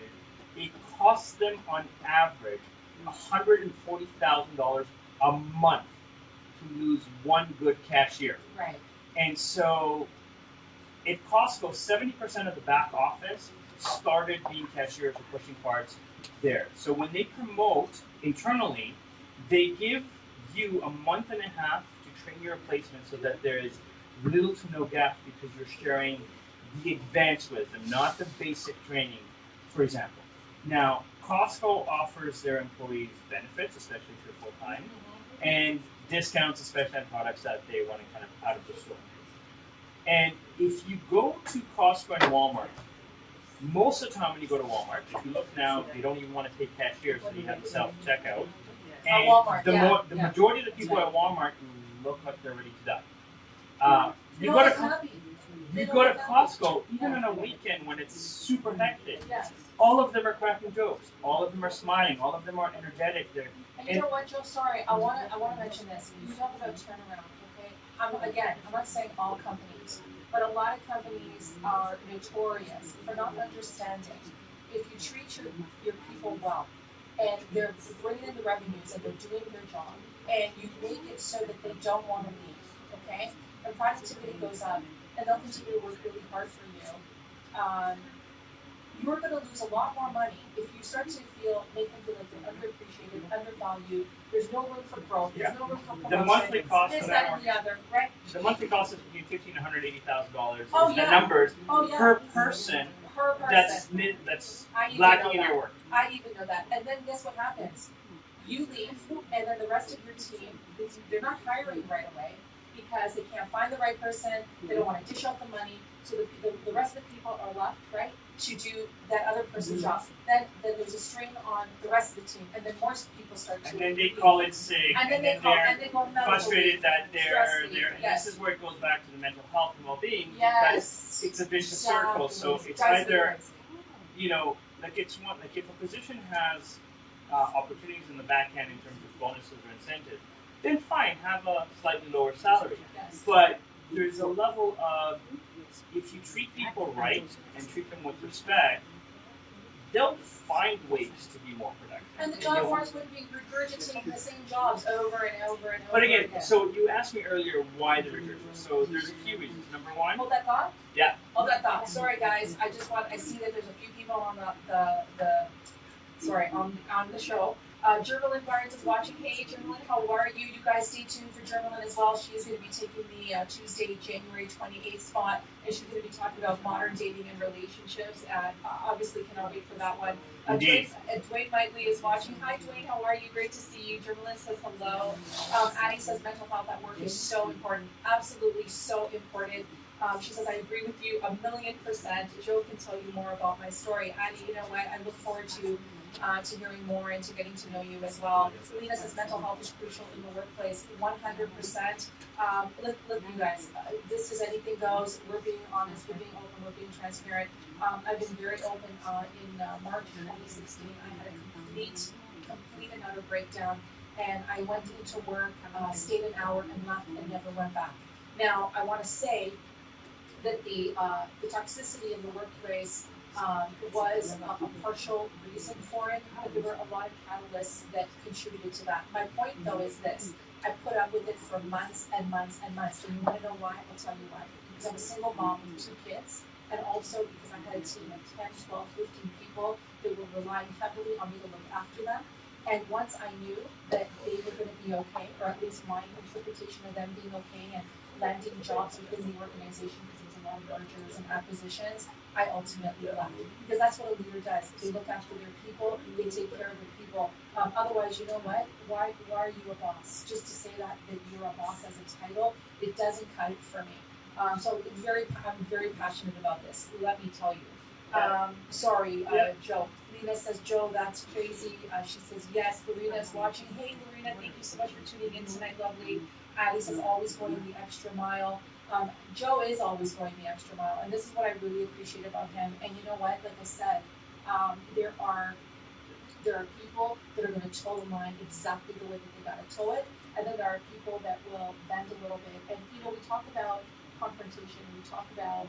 it costs them on average $140,000 a month to lose one good cashier.
Right.
And so at Costco, 70% of the back office started being cashiers or pushing parts there. So when they promote internally, they give you a month and a half to train your replacement so that there is little to no gap because you're sharing the advanced with them, not the basic training, for example. Now, Costco offers their employees benefits, especially if you're full-time, and discounts, especially on products that they want to kind of out of the store. And if you go to Costco and Walmart, most of the time when you go to Walmart, if you look now, they don't even want to take cashiers, so you have the self-checkout. And
Walmart,
the majority of the people at Walmart look like they're ready to die. You go to Costco, even on a weekend when it's super hectic,
yes.
all of them are cracking jokes. All of them are smiling. All of them are energetic.
And you know what, Joe? Sorry, I want to mention this. You talk about turnaround, okay? I'm not saying all companies, but a lot of companies are notorious for not understanding. If you treat your people well, and they're bringing in the revenues and they're doing their job, and you make it so that they don't want to leave, okay? And productivity goes up, and they'll continue to work really hard for you. You're going to lose a lot more money if you start to make them feel like they're underappreciated, undervalued. There's no room for growth. There's no room for promotion.
The monthly cost
this,
of
that, and the other, right?
The monthly cost is between $1,500 and $180,000.
Oh,
the numbers per
Per person.
person. That's lacking in your work.
I even know that. And then guess what happens? You leave, and then the rest of your team, they're not hiring right away because they can't find the right person. They don't want to dish out the money. So the rest of the people are left, right, to do that other person's job. Then there's a strain on the rest of the team, and then more people start to.
And then they call it sick.
And then they're
frustrated that they're. And
yes.
this is where it goes back to the mental health and well-being.
Yes.
Because it's a vicious circle. So it's either, like it's one. Like if a position has opportunities in the back end in terms of bonuses or incentives, then fine, have a slightly lower salary.
Yes.
But there's a level of, if you treat people right and treat them with respect, they'll find ways to be more productive.
And the job force wouldn't be regurgitating the same jobs over and over and over.
But again, so you asked me earlier why the regurgitation. So there's a few reasons. Number one.
Hold that thought.
Yeah.
Hold that thought. Sorry, guys. I see that there's a few people on on the show. Jermelyn Barnes is watching. Hey, Jermelyn, how are you? You guys stay tuned for Jermelyn as well. She is going to be taking the Tuesday, January 28th spot, and she's going to be talking about modern dating and relationships. And obviously, cannot wait for that one. Dwayne Mightley is watching. Hi, Dwayne, how are you? Great to see you. Jermelyn says hello. Addie says mental health at work is so important. Absolutely so important. She says, I agree with you 1,000,000%. Joe can tell you more about my story. Addie, you know what? I look forward to hearing more and to getting to know you as well. Selena says mental health is crucial in the workplace. 100%. Look, you guys, this is anything goes. We're being honest, we're being open, we're being transparent. I've been very open in March 2016. I had a complete and utter breakdown, and I went into work, stayed an hour, and left, and never went back. Now, I want to say that the toxicity in the workplace was a partial reason for it, but there were a lot of catalysts that contributed to that. My point, though, is this. I put up with it for months and months and months. And you want to know why? I'll tell you why. Because I'm a single mom with 2 kids, and also because I had a team of 10, 12, 15 people that were relying heavily on me to look after them. And once I knew that they were going to be okay, or at least my interpretation of them being okay and landing jobs within the organization, because there's a lot of mergers and acquisitions, I ultimately left. Because that's what a leader does. They look after their people, they take care of their people. Otherwise, you know what? Why are you a boss? Just to say that you're a boss as a title, it doesn't cut it for me. So I'm very passionate about this. Let me tell you. Sorry, Joe. Lena says, Joe, that's crazy. She says, yes. Lorena's watching. Hey, Lorena, thank you so much for tuning in tonight, lovely. Addie says, always going the extra mile. Joe is always going the extra mile, and this is what I really appreciate about him. And you know what? Like I said, there are people that are going to toe the line exactly the way that they got to toe it, and then there are people that will bend a little bit. And you know, we talk about confrontation. We talk about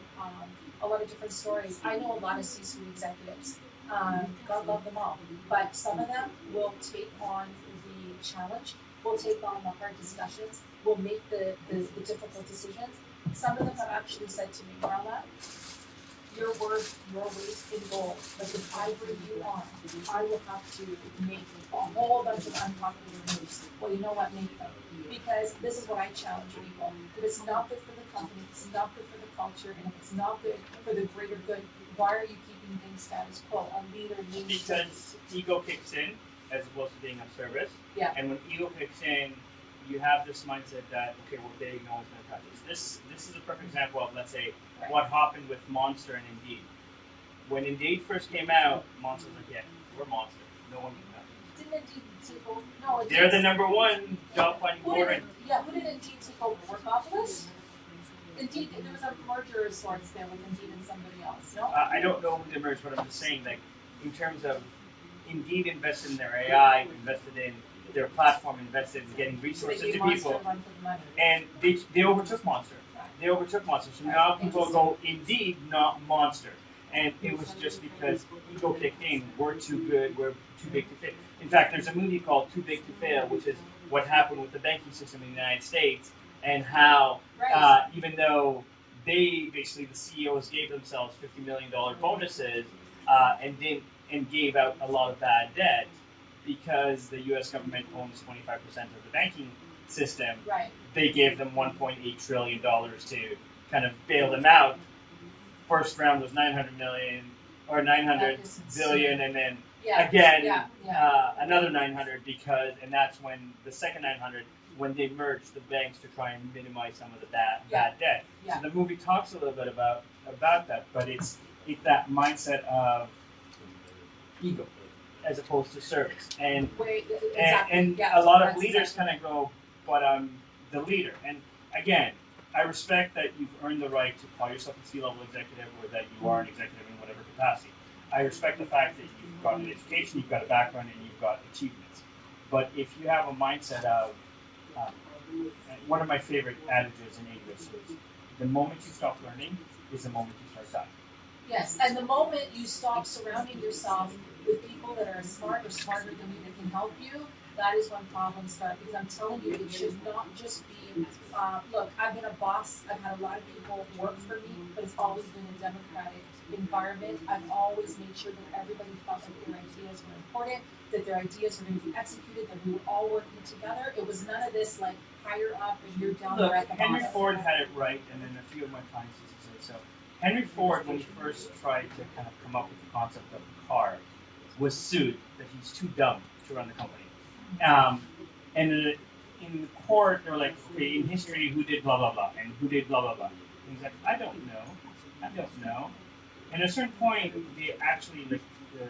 a lot of different stories. I know a lot of C-suite executives. God love them all, but some of them will take on the challenge. Will take on the hard discussions. Will make the difficult decisions. Some of them have actually said to me, Marla, your weight in gold. But if I bring you on, I will have to make a whole bunch of unpopular moves. Well, you know what? Make them. Because this is what I challenge people. If it's not good for the company, if it's not good for the culture, and if it's not good for the greater good, why are you keeping things status quo? A leader needs
because ego kicks in as opposed to being of service.
Yeah.
And when ego kicks in, you have this mindset that, okay, we're big, no one's going to touch us. This is a perfect example of, let's say, what happened with Monster and Indeed. When Indeed first came out, Monster was like, yeah, we're Monster. No one can touch us.
Didn't Indeed take over? No,
they're the number one job finding board.
Who did Indeed take over? Workopolis? Indeed, there was a merger of sorts there with Indeed and somebody else, no?
I don't know who they merged, but I'm just saying, like, in terms of Indeed invested in their AI, invested in their platform, invested in getting resources to people, and they overtook Monster. They overtook Monster, so now people go Indeed, not Monster. And it was just because ego kicked in, we're too good, we're too big to fail. In fact, there's a movie called Too Big to Fail, which is what happened with the banking system in the United States, and how even though they, basically the CEOs gave themselves $50 million bonuses and gave out a lot of bad debt, because the U.S. government owns 25% of the banking system, they gave them $1.8 trillion to kind of bail them out. First round was 900 million or 900 billion, and then another 900 and that's when the second 900, when they merged the banks to try and minimize some of the bad debt. So the movie talks a little bit about that, but it's that mindset of ego as opposed to service, and a lot of leaders kind of go, but I'm the leader. And again, I respect that you've earned the right to call yourself a C-level executive, or that you are an executive in whatever capacity. I respect the fact that you've got an education, you've got a background, and you've got achievements. But if you have a mindset of, one of my favorite adages in English is, the moment you stop learning is the moment you start dying.
Yes, and the moment you stop surrounding yourself with people that are smart or smarter than you that can help you, that is when problems start. Because I'm telling you, it should not just be, look, I've been a boss, I've had a lot of people work for me, but it's always been a democratic environment. I've always made sure that everybody felt that their ideas were important, that their ideas were going to be executed, that we were all working together. It was none of this like higher up and you're down there at the bottom.
Henry Ford had it right, and then a few of my clients used to say so. Henry Ford, when he first tried to kind of come up with the concept of the car, was sued that he's too dumb to run the company. And in the court, they were like, okay, in history, who did blah, blah, blah, and who did blah, blah, blah. And he's like, I don't know. And at a certain point, they actually, like, the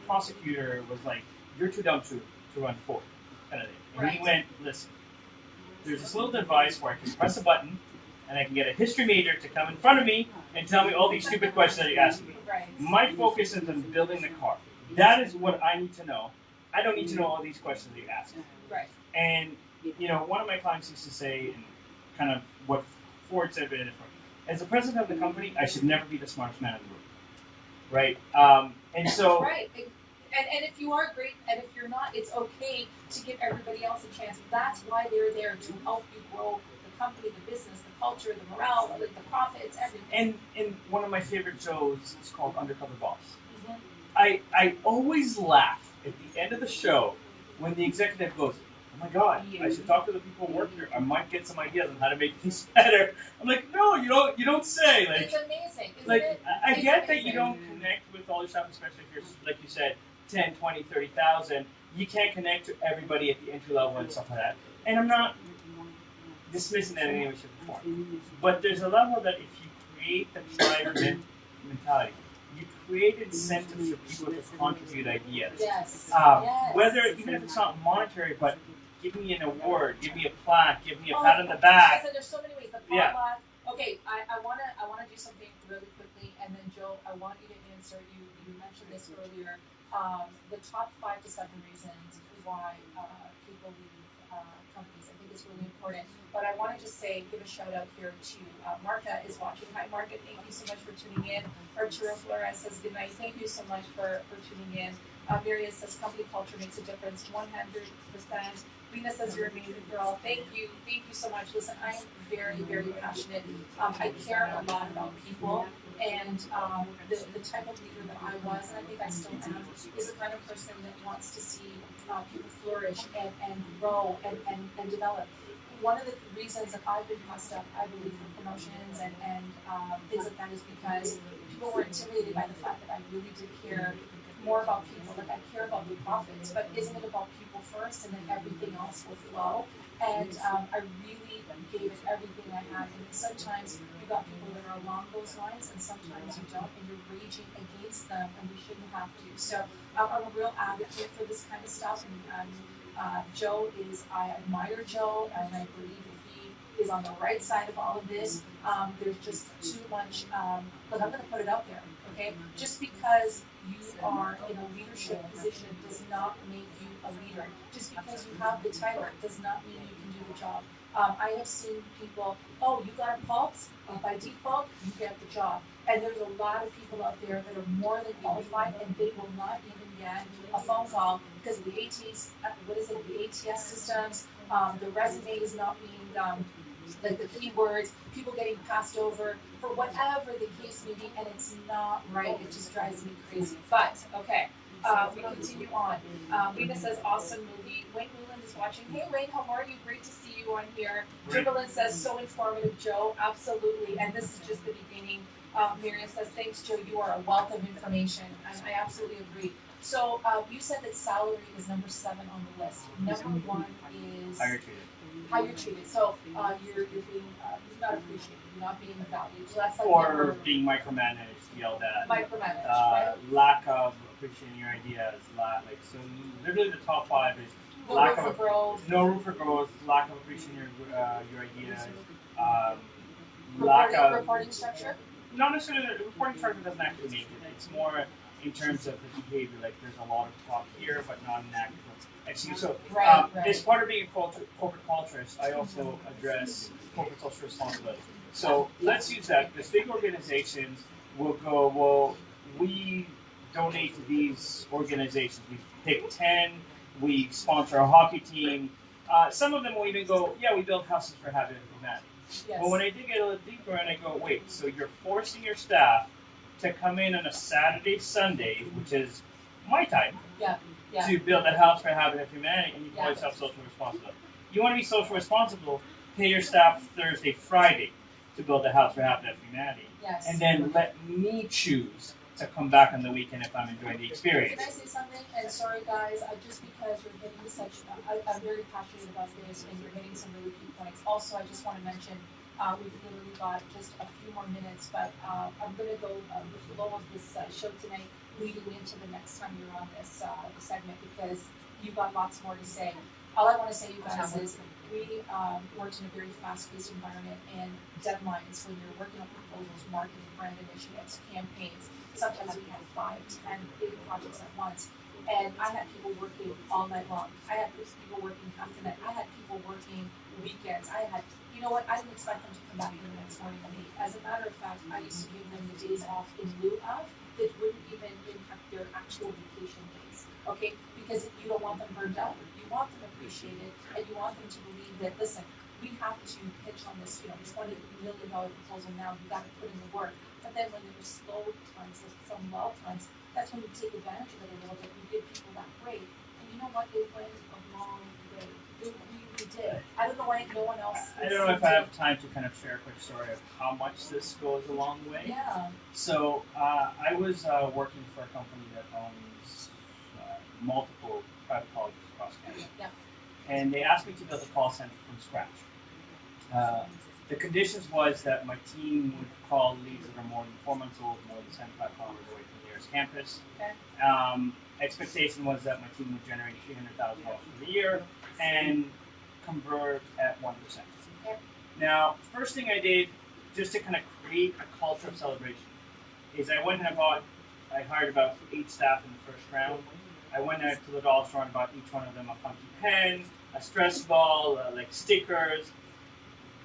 prosecutor was like, you're too dumb to run Ford, kind of thing. And he went, listen, there's this little device where I can press a button, and I can get a history major to come in front of me and tell me all these stupid questions that you're asking me. My focus is on building the car. That is what I need to know. I don't need to know all these questions that you're asking. And, you know, one of my clients used to say, and kind of what Ford said, but in a different way, as the president of the company, I should never be the smartest man in the room. Right? And so...
Right. And if you are great, and if you're not, it's okay to give everybody else a chance. That's why they're there, to help you grow the company, the business, the culture, the morale, like the profits, everything.
And one of my favorite shows is called Undercover Boss. I always laugh at the end of the show when the executive goes, oh my God, I should talk to the people who work here. I might get some ideas on how to make things better. I'm like, no, you don't say. Like,
it's amazing.
I get that you don't connect with all your stuff, especially if you're, like you said, 10, 20, 30,000. You can't connect to everybody at the entry level and stuff like that. And I'm not dismissing that in any way, shape, or form. But there's a level that if you create the tribe mentality, you create incentives for people to contribute ideas. Whether, even if it's not monetary, but give me an award, give me a plaque, give me a pat on the back.
I said there's so many ways. The plaque. Okay, I wanna do something really quickly, and then Joe, I want you to answer. You mentioned this earlier. The top 5 to 7 reasons why people leave companies. I think it's really important. But I want to just say, give a shout out here to Marka is watching. Hi, Marka. Thank you so much for tuning in. Arturo Flores says good night. Thank you so much for tuning in. Miriam says company culture makes a difference. 100%. Lena says you're an amazing girl. Thank you so much. Listen, I am very, very passionate. I care a lot about people, and the type of leader that I was, and I think I still am, is the kind of person that wants to see people flourish and grow and develop. One of the reasons that I've been passed up, I believe, for promotions and things like that is because people were intimidated by the fact that I really did care more about people. Like, I care about the profits, but isn't it about people first, and then everything else will flow? And I really gave it everything I had. And sometimes you got people that are along those lines, and sometimes you don't, and you're raging against them, and we shouldn't have to. So I'm a real advocate for this kind of stuff. And Joe is, I admire Joe, and I believe that he is on the right side of all of this. There's just too much, but I'm going to put it out there, okay? Just because you are in a leadership position does not make you a leader. Just because you have the title does not mean you can do the job. I have seen people, oh, you got a pulse? By default, you get the job. And there's a lot of people out there that are more than qualified, and they will not even get a phone call because the ATS, the ATS systems, the resume is not being like the keywords, people getting passed over for whatever the case may be, and it's not right. It just drives me crazy. But okay, we continue on. Lena says, awesome movie. Wayne Newland is watching. Hey Wayne, how are you? Great to see you on here. Dribbelin says, so informative, Joe. Absolutely, and this is just the beginning. Miriam says, thanks, Joe. You are a wealth of information. I absolutely agree. So you said that salary is number 7 on the list. Number 1 is how you're treated. So you're being not appreciated, you're not being valued. So that's like
or being micromanaged, yelled at.
Micromanaged, right?
Lack of appreciating your ideas. So literally the top 5 is lack of growth, no room for growth, lack of appreciating your ideas, lack of
reporting structure.
Not necessarily the reporting structure doesn't actually make it. It's more in terms of the behavior. Like there's a lot of talk here, but not an active execution. So as part of being a corporate culturist, I also address corporate social responsibility. So let's use that because big organizations will go, well, we donate to these organizations. We pick 10 We sponsor a hockey team. Some of them will even go, yeah, we build houses for Habitat for Humanity.
Yes.
But when I dig a little deeper and I go, wait, so you're forcing your staff to come in on a Saturday, Sunday, which is my time, to build a house for Habitat for Humanity, and you call yourself social responsible. You want to be social responsible, pay your staff Thursday, Friday to build a house for Habitat for Humanity.
Yes.
And then let me choose to come back on the weekend if I'm enjoying the experience.
Can I say something? And sorry guys, just because you're hitting such, I'm very passionate about this and you're hitting some really key points. Also, I just want to mention, we've literally got just a few more minutes, but I'm going to go with the flow of this show tonight leading into the next time you're on this segment because you've got lots more to say. All I want to say, you guys, is we worked in a very fast-paced environment and deadlines when you're working on proposals, marketing, brand initiatives, campaigns. Sometimes we had 5, 10 big projects at once. And I had people working all night long. I had people working half the night. I had people working weekends. You know what? I didn't expect them to come back in the next morning and meet. As a matter of fact, I used to give them the days off in lieu of that wouldn't even impact their actual vacation days. Okay? Because you don't want them burned out. You want them appreciated, and you want them to believe that, listen, we have to pitch on this, $20 million proposal now. You got to put in the work. But then when there's slow times, there's some lull times, that's when you take advantage of it a little bit. You give people that break. And you know what? It went a long way. It really did. I don't know why no one else.
I don't know if I have time to kind of share a quick story of how much this goes a long way.
Yeah.
So I was working for a company that owns multiple private colleges across Canada.
Yeah.
And they asked me to build a call center from scratch. The conditions was that my team would call leads that are more than 4 months old, more than 75 kilometers away from the nearest campus.
Okay.
Expectation was that my team would generate $300,000 for the year and convert at 1%.
Okay.
Now, first thing I did, just to kind of create a culture of celebration, is I went and I hired about 8 staff in the first round. I went out to the dollar store and bought each one of them a funky pen, a stress ball, like stickers.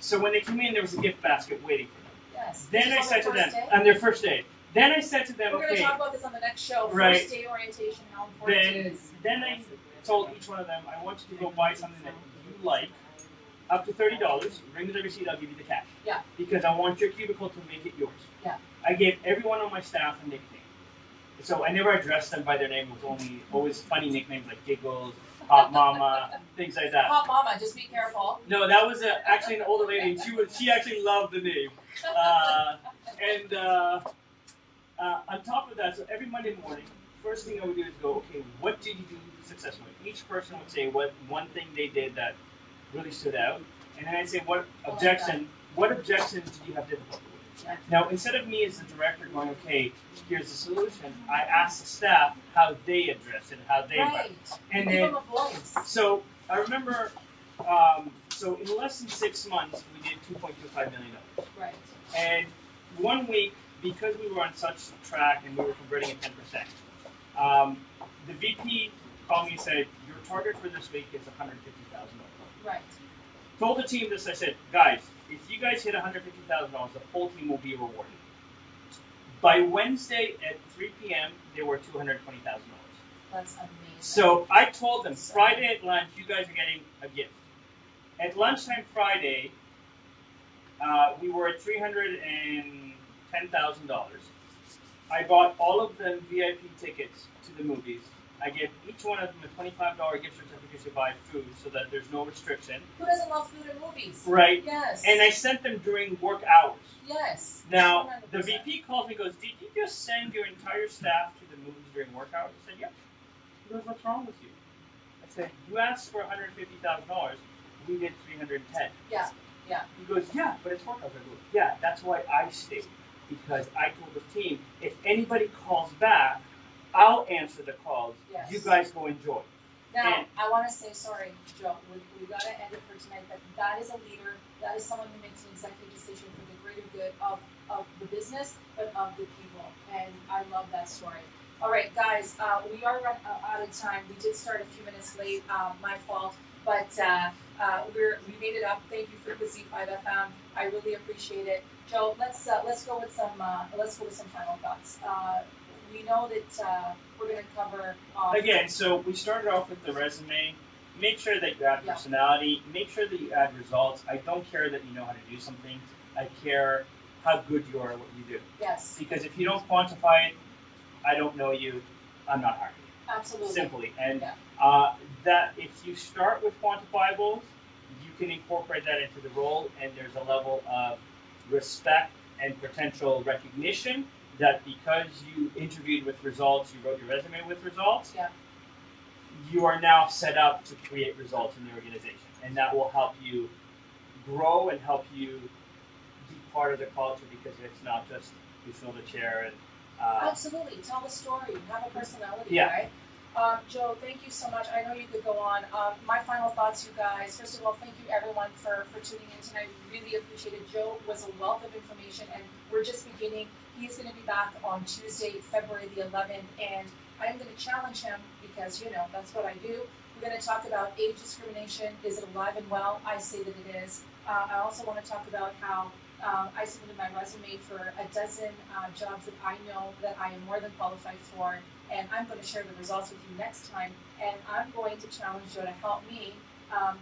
So when they came in, there was a gift basket waiting for them.
Yes.
Then I said to them, on their first day, then I said to them,
we're going to talk about this on the next show,
right,
first day orientation, how important it is.
Then I told each one of them, I want you to go buy something that you like, up to $30, bring the receipt, I'll give you the cash.
Yeah.
Because I want your cubicle to make it yours.
Yeah.
I gave everyone on my staff a nickname. So I never addressed them by their name. It was always funny nicknames like Giggles, Hot Mama, things like that.
Hot Mama, just be careful.
No, that was actually an older lady. She actually loved the name. On top of that, so every Monday morning, first thing I would do is go, okay, what did you do successfully? Each person would say what one thing they did that really stood out, and then I'd say what objection did you have difficulty with?
Yeah.
Now, instead of me as the director going, okay, here's the solution, I asked the staff how they addressed it, how they
and give them a voice.
So I remember, so in less than 6 months, we did $2.25 million.
Right.
And 1 week, because we were on such a track and we were converting at 10%, the VP called me and said, your target for this week is $150,000.
Right.
Told the team this, I said, guys, if you guys hit $150,000, the whole team will be rewarded. By Wednesday at 3 p.m., there were $220,000.
That's amazing.
So I told them, Friday at lunch, you guys are getting a gift. At lunchtime Friday, we were at $310,000. I bought all of them VIP tickets to the movies. I gave each one of them a $25 gift certificate to buy food so that there's no restriction.
Who doesn't love food and movies?
Right.
Yes.
And I sent them during work hours.
Yes.
Now,
100%.
the VP calls me and goes, did you just send your entire staff to the movies during work hours? I said, yep. He goes, what's wrong with you? I said, you asked for $150,000. We did $310,000.
Yeah. Yeah.
He goes, yeah, but it's work hours. I go, yeah, that's why I stayed. Because I told the team, if anybody calls back, I'll answer the calls.
Yes.
You guys go enjoy.
Now, I want to say, sorry, Joe, we got to end it for tonight, but that is a leader, that is someone who makes an executive decision for the greater good of the business, but of the people. And I love that story. All right, guys, we are out of time. We did start a few minutes late, my fault, but we made it up. Thank you, FREQUENCY5FM. I really appreciate it. Joe, let's go with some final thoughts. we know that we're going to cover off.
Again, so we started off with the resume. Make sure that you add personality. Make sure that you add results. I don't care that you know how to do something. I care how good you are at what you do.
Yes.
Because if you don't quantify it, I don't know you, I'm not hiring you.
Absolutely.
Simply. And that if you start with quantifiables, you can incorporate that into the role, and there's a level of respect and potential recognition that because you interviewed with results, you wrote your resume with results, you are now set up to create results in the organization. And that will help you grow and help you be part of the culture, because it's not just you fill the chair and
absolutely. Tell the story. Have a personality, right? Joe, thank you so much. I know you could go on. My final thoughts, you guys. First of all, thank you everyone for tuning in tonight. We really appreciate it. Joe was a wealth of information, and we're just beginning. He's going to be back on Tuesday, February the 11th, and I'm going to challenge him because, you know, that's what I do. We're going to talk about age discrimination. Is it alive and well? I say that it is. I also want to talk about how I submitted my resume for a dozen jobs that I know that I am more than qualified for, and I'm going to share the results with you next time. And I'm going to challenge Joe to help me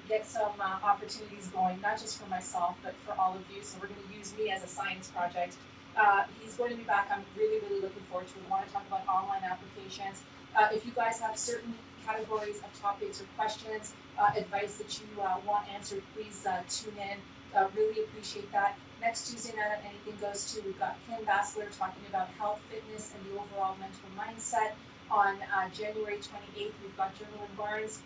get some opportunities going, not just for myself, but for all of you. So we're going to use me as a science project. He's going to be back. I'm really, really looking forward to it. We want to talk about online applications. If you guys have certain categories of topics or questions, advice that you want answered, please tune in. Really appreciate that. Next Tuesday night on Anything Goes To, we've got Kim Bassler talking about health, fitness, and the overall mental mindset. On January 28th, we've got Jermaine Barnes,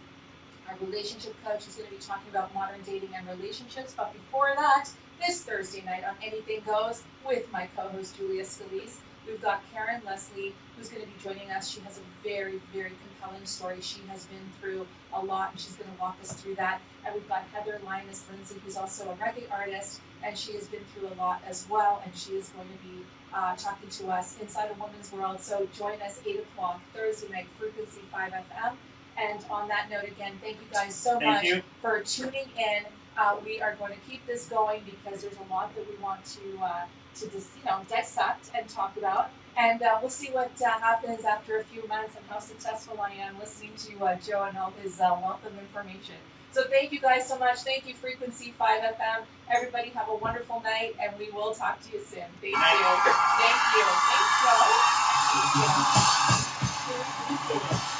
our relationship coach, who's going to be talking about modern dating and relationships. But before that, this Thursday night on Anything Goes with my co-host Julia Scalise, we've got Karen Leslie, who's going to be joining us. She has a very, very compelling story. She has been through a lot, and she's going to walk us through that. And we've got Heather Linus-Lindsay, who's also a reggae artist, and she has been through a lot as well, and she is going to be talking to us inside a woman's world. So join us 8 o'clock Thursday night, FREQUENCY5FM. And on that note, again, thank you guys so much for tuning in. We are going to keep this going because there's a lot that we want to just, dissect and talk about. And we'll see what happens after a few months and how successful I am listening to Joe and all his wealth of information. So thank you guys so much. Thank you, Frequency5FM. Everybody have a wonderful night, and we will talk to you soon. Thank you. Thank you. Thanks, Joe. Thank you.